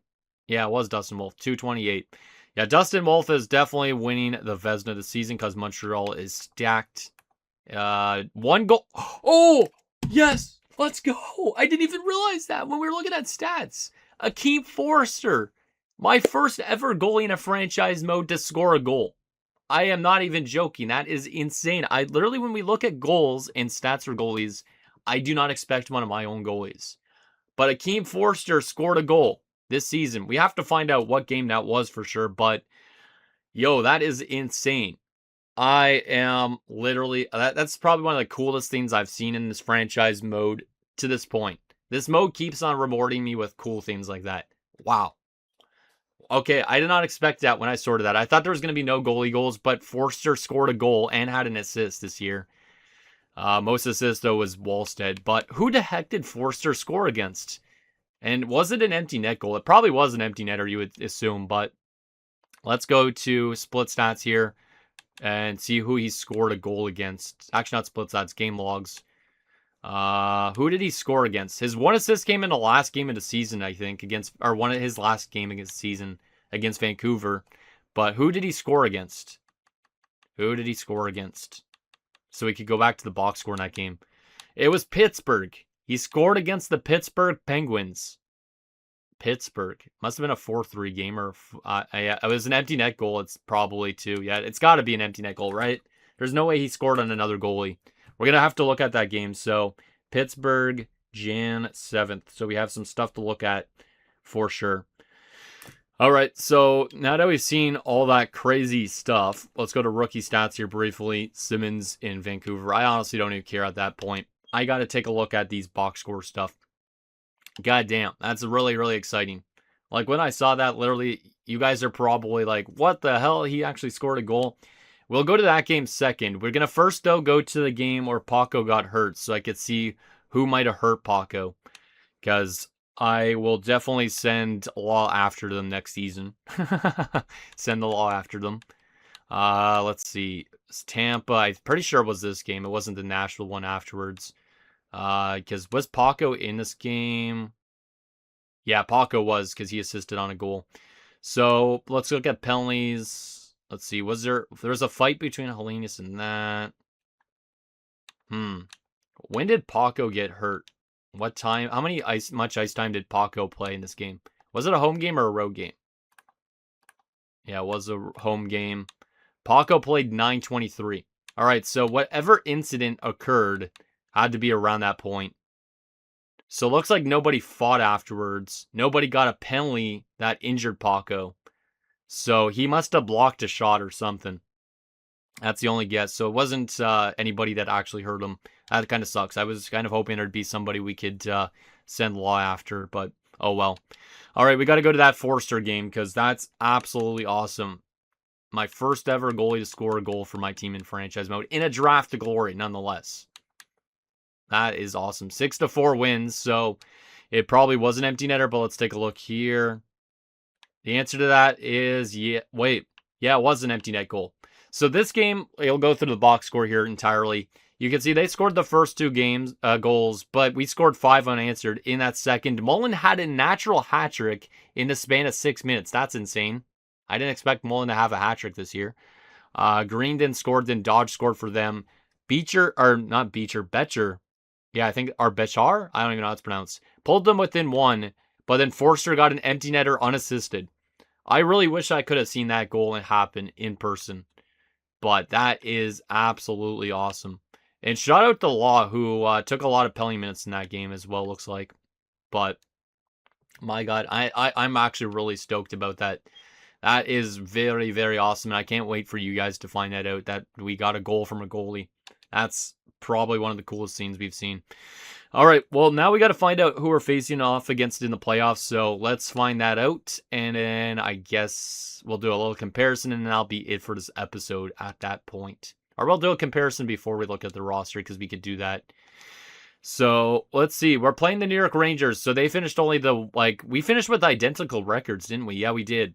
Yeah, it was Dustin Wolf, 228. Yeah, Dustin Wolf is definitely winning the Vezina this season because Montreal is stacked. 1 goal. Oh, yes, let's go. I didn't even realize that when we were looking at stats. Akeem Forster, my first ever goalie in a franchise mode to score a goal. I am not even joking. That is insane. I literally, when we look at goals and stats for goalies, I do not expect one of my own goalies. But Akeem Forster scored a goal this season. We have to find out what game that was for sure. But, yo, that is insane. I am literally... That's probably one of the coolest things I've seen in this franchise mode to this point. This mode keeps on rewarding me with cool things like that. Wow. Okay, I did not expect that when I sorted that. I thought there was going to be no goalie goals, but Forster scored a goal and had an assist this year. Most assists, though, was Wallstedt. But who the heck did Forster score against? And was it an empty net goal? It probably was an empty netter, you would assume. But let's go to split stats here and see who he scored a goal against. Actually, not split stats, game logs. Who did he score against? His one assist came in the last game of the season, I think, one of his last game against the season against Vancouver. But who did he score against? Who did he score against? So we could go back to the box score in that game. It was Pittsburgh. He scored against the Pittsburgh Penguins. Pittsburgh. Must have been a 4-3 game. Or it was an empty net goal. It's probably too. Yeah, it's got to be an empty net goal, right? There's no way he scored on another goalie. We're going to have to look at that game. So, Pittsburgh, Jan 7th. So, we have some stuff to look at for sure. All right, so now that we've seen all that crazy stuff, let's go to rookie stats here briefly. Simmons in Vancouver. I honestly don't even care at that point. I got to take a look at these box score stuff. God damn, that's really, really exciting. Like, when I saw that, literally, you guys are probably like, what the hell? He actually scored a goal. We'll go to that game second. We're going to first, though, go to the game where Paco got hurt so I could see who might have hurt Paco. Because I will definitely send law after them next season. Send the law after them. Let's see. It's Tampa. I'm pretty sure it was this game. It wasn't the Nashville one afterwards. Because was Paco in this game? Yeah, Paco was because he assisted on a goal. So let's look at penalties. Let's see. There was a fight between Hellenius and that? When did Paco get hurt? What time? How much ice time did Paco play in this game? Was it a home game or a road game? Yeah, it was a home game. Paco played 9:23. All right, so whatever incident occurred had to be around that point. So it looks like nobody fought afterwards. Nobody got a penalty that injured Paco. So he must have blocked a shot or something. That's the only guess. So it wasn't anybody that actually hurt him. That kind of sucks. I was kind of hoping there'd be somebody we could send law after, but oh well. All right, we got to go to that Forster game because that's absolutely awesome. My first ever goalie to score a goal for my team in franchise mode in a draft to glory, nonetheless. That is awesome. 6-4 wins, so it probably was an empty netter, but let's take a look here. The answer to that is yeah. Wait, yeah, it was an empty net goal. So this game, you'll go through the box score here entirely. You can see they scored the first two goals, but we scored 5 unanswered in that second. Mullen had a natural hat trick in the span of 6 minutes. That's insane. I didn't expect Mullen to have a hat trick this year. Green then scored, then Dodge scored for them. Betcher. Yeah, I think Bechar. I don't even know how it's pronounced. Pulled them within 1, but then Forster got an empty netter unassisted. I really wish I could have seen that goal happen in person. But that is absolutely awesome. And shout out to Law, who took a lot of penalty minutes in that game as well, looks like. But, my God, I'm actually really stoked about that. That is very, very awesome. And I can't wait for you guys to find that out, that we got a goal from a goalie. That's probably one of the coolest scenes we've seen. All right, well, now we got to find out who we're facing off against in the playoffs. So let's find that out. And then I guess we'll do a little comparison, and that'll be it for this episode at that point. Or we'll do a comparison before we look at the roster because we could do that. So let's see. We're playing the New York Rangers. So they finished we finished with identical records, didn't we? Yeah, we did.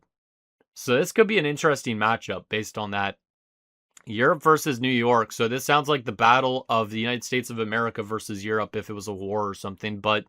So this could be an interesting matchup based on that. Europe versus New York. So this sounds like the battle of the United States of America versus Europe if it was a war or something. But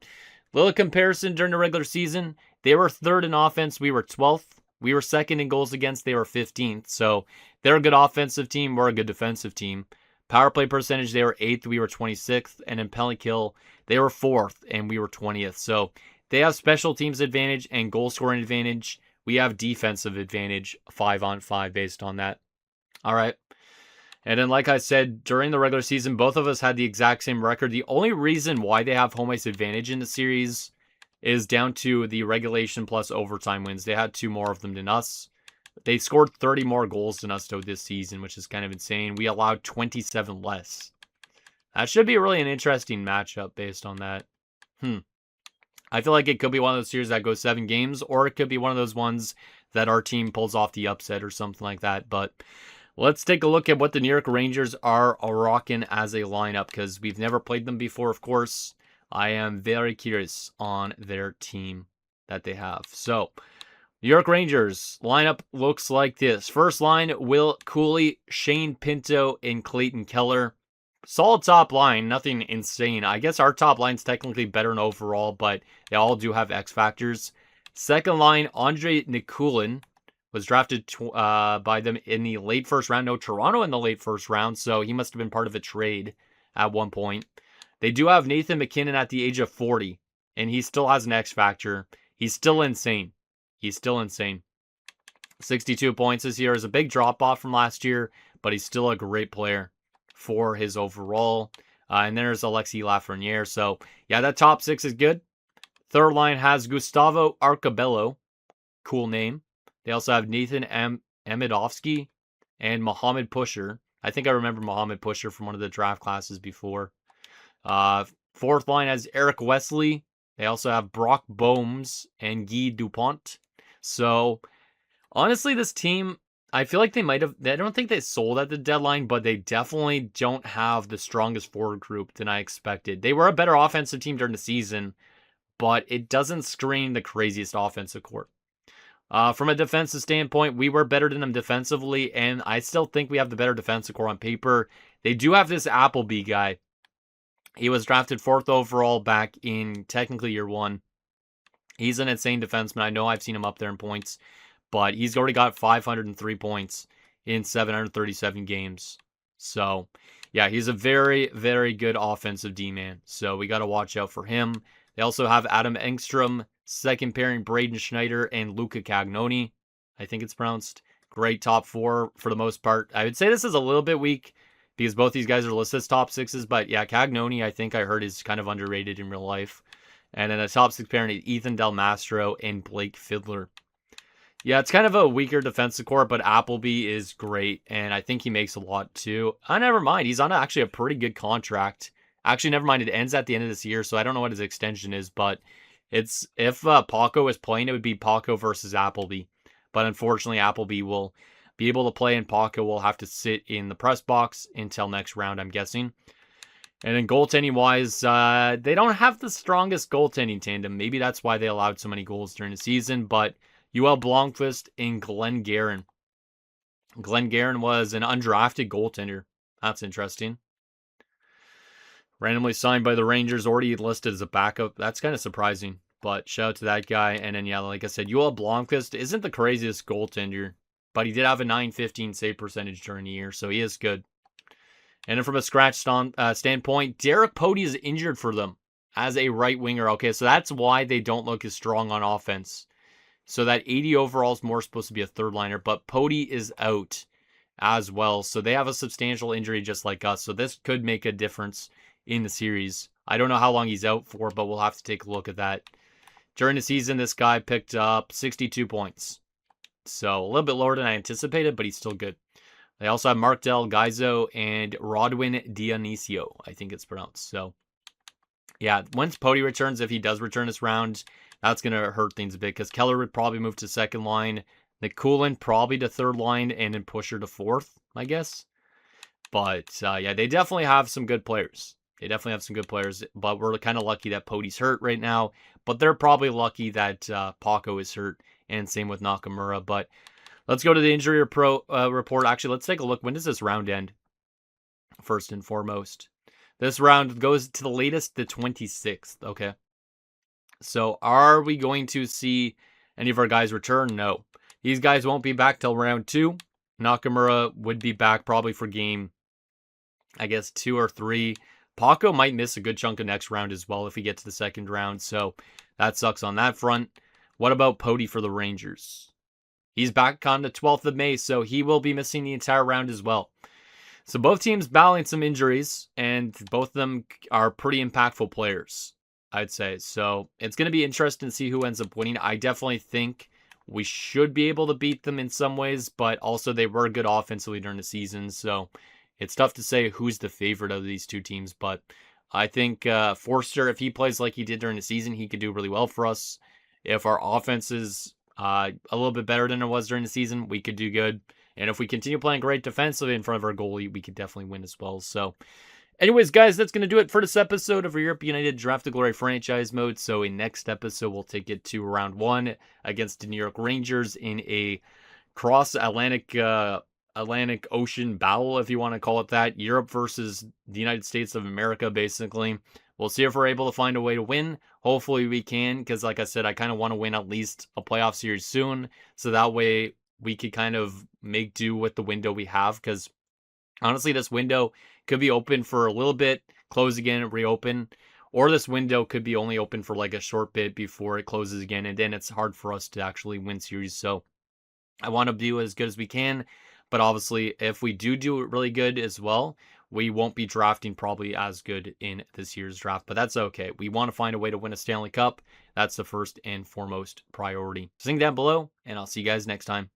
little comparison during the regular season. They were 3rd in offense. We were 12th. We were 2nd in goals against. They were 15th. So they're a good offensive team. We're a good defensive team. Power play percentage, they were 8th. We were 26th. And in penalty kill, they were 4th. And we were 20th. So they have special teams advantage and goal scoring advantage. We have defensive advantage 5-on-5 based on that. All right. And then, like I said, during the regular season, both of us had the exact same record. The only reason why they have home ice advantage in the series is down to the regulation plus overtime wins. They had 2 more of them than us. They scored 30 more goals than us, though, this season, which is kind of insane. We allowed 27 less. That should be really an interesting matchup based on that. I feel like it could be one of those series that goes 7 games, or it could be one of those ones that our team pulls off the upset or something like that. But let's take a look at what the New York Rangers are rocking as a lineup, because we've never played them before, of course. I am very curious on their team that they have. So, New York Rangers lineup looks like this. First line, Will Cooley, Shane Pinto, and Clayton Keller. Solid top line, nothing insane. I guess our top line's technically better than overall, but they all do have X factors. Second line, Andre Nikulin was drafted by them in the late first round. No, Toronto in the late first round, so he must have been part of a trade at one point. They do have Nathan McKinnon at the age of 40, and he still has an X factor. He's still insane. 62 points this year is a big drop-off from last year, but he's still a great player for his overall. And then there's Alexis Lafreniere. So, yeah, that top 6 is good. Third line has Gustavo Arcabello. Cool name. They also have Nathan Amidovsky and Mohamed Pusher. I think I remember Mohamed Pusher from one of the draft classes before. Fourth line has Eric Wesley. They also have Brock Bohms and Guy Dupont. So, honestly, this team, I feel like I don't think they sold at the deadline, but they definitely don't have the strongest forward group than I expected. They were a better offensive team during the season, but it doesn't scream the craziest offensive core. From a defensive standpoint, we were better than them defensively, and I still think we have the better defensive core on paper. They do have this Appleby guy. He was drafted 4th overall back in technically year 1. He's an insane defenseman. I know I've seen him up there in points, but he's already got 503 points in 737 games. So, yeah, he's a very, very good offensive D-man. So we got to watch out for him. They also have Adam Engstrom, second pairing Braden Schneider and Luca Cagnoni. I think it's pronounced. Great top 4 for the most part. I would say this is a little bit weak because both these guys are listed as top 6s. But yeah, Cagnoni, I think I heard, is kind of underrated in real life. And then a top 6 pairing is Ethan Del Mastro and Blake Fiddler. Yeah, it's kind of a weaker defensive core, but Appleby is great, and I think he makes a lot too. Never mind, he's on actually a pretty good contract. Actually, never mind, it ends at the end of this year, so I don't know what his extension is, but it's if Paco is playing, it would be Paco versus Appleby. But unfortunately, Appleby will be able to play, and Paco will have to sit in the press box until next round, I'm guessing. And then goaltending-wise, they don't have the strongest goaltending tandem. Maybe that's why they allowed so many goals during the season, but Yoel Blomqvist and Glenn Guerin. Glenn Guerin was an undrafted goaltender. That's interesting. Randomly signed by the Rangers, already listed as a backup. That's kind of surprising, but shout out to that guy. And then, yeah, like I said, Yoel Blomqvist isn't the craziest goaltender, but he did have a .915 save percentage during the year, so he is good. And then from a scratch standpoint, Derek Pody is injured for them as a right winger. Okay, so that's why they don't look as strong on offense. So that 80 overall is more supposed to be a third liner, but Pody is out as well. So they have a substantial injury just like us. So this could make a difference in the series. I don't know how long he's out for, but we'll have to take a look at that. During the season, this guy picked up 62 points. So a little bit lower than I anticipated, but he's still good. They also have Mark Del Gaizo and Rodwin Dionisio, I think it's pronounced. So, yeah, once Pody returns, if he does return this round, that's going to hurt things a bit because Keller would probably move to second line, Nikulin probably to third line, and then Pusher to fourth, I guess. But, yeah, they definitely have some good players. But we're kind of lucky that Pody's hurt right now. But they're probably lucky that Paco is hurt, and same with Nakamura. But let's go to the injury report. Actually, let's take a look. When does this round end? First and foremost. This round goes to the latest, the 26th. Okay. So are we going to see any of our guys return? No. These guys won't be back till round 2. Nakamura would be back probably for game, I guess, 2 or 3. Paco might miss a good chunk of next round as well if we get to the second round. So that sucks on that front. What about Pody for the Rangers? He's back on the 12th of May, so he will be missing the entire round as well. So both teams battling some injuries, and both of them are pretty impactful players, I'd say. So it's going to be interesting to see who ends up winning. I definitely think we should be able to beat them in some ways, but also they were good offensively during the season. So it's tough to say who's the favorite of these two teams, but I think Forster, if he plays like he did during the season, he could do really well for us. If our offense is a little bit better than it was during the season, we could do good. And if we continue playing great defensively in front of our goalie, we could definitely win as well. So anyways, guys, that's going to do it for this episode of Europe United Draft to Glory franchise mode. So in next episode, we'll take it to round 1 against the New York Rangers in a cross-Atlantic Atlantic Ocean battle, if you want to call it that. Europe versus the United States of America, basically. We'll see if we're able to find a way to win. Hopefully we can, because like I said, I kind of want to win at least a playoff series soon. So that way we could kind of make do with the window we have, because honestly, this window could be open for a little bit, close again, reopen, or this window could be only open for like a short bit before it closes again, and then it's hard for us to actually win series. So I want to do as good as we can, But obviously, if we do it really good as well, we won't be drafting probably as good in this year's draft, but that's okay. We want to find a way to win a Stanley Cup. That's the first and foremost priority. Sing down below, and I'll see you guys next time.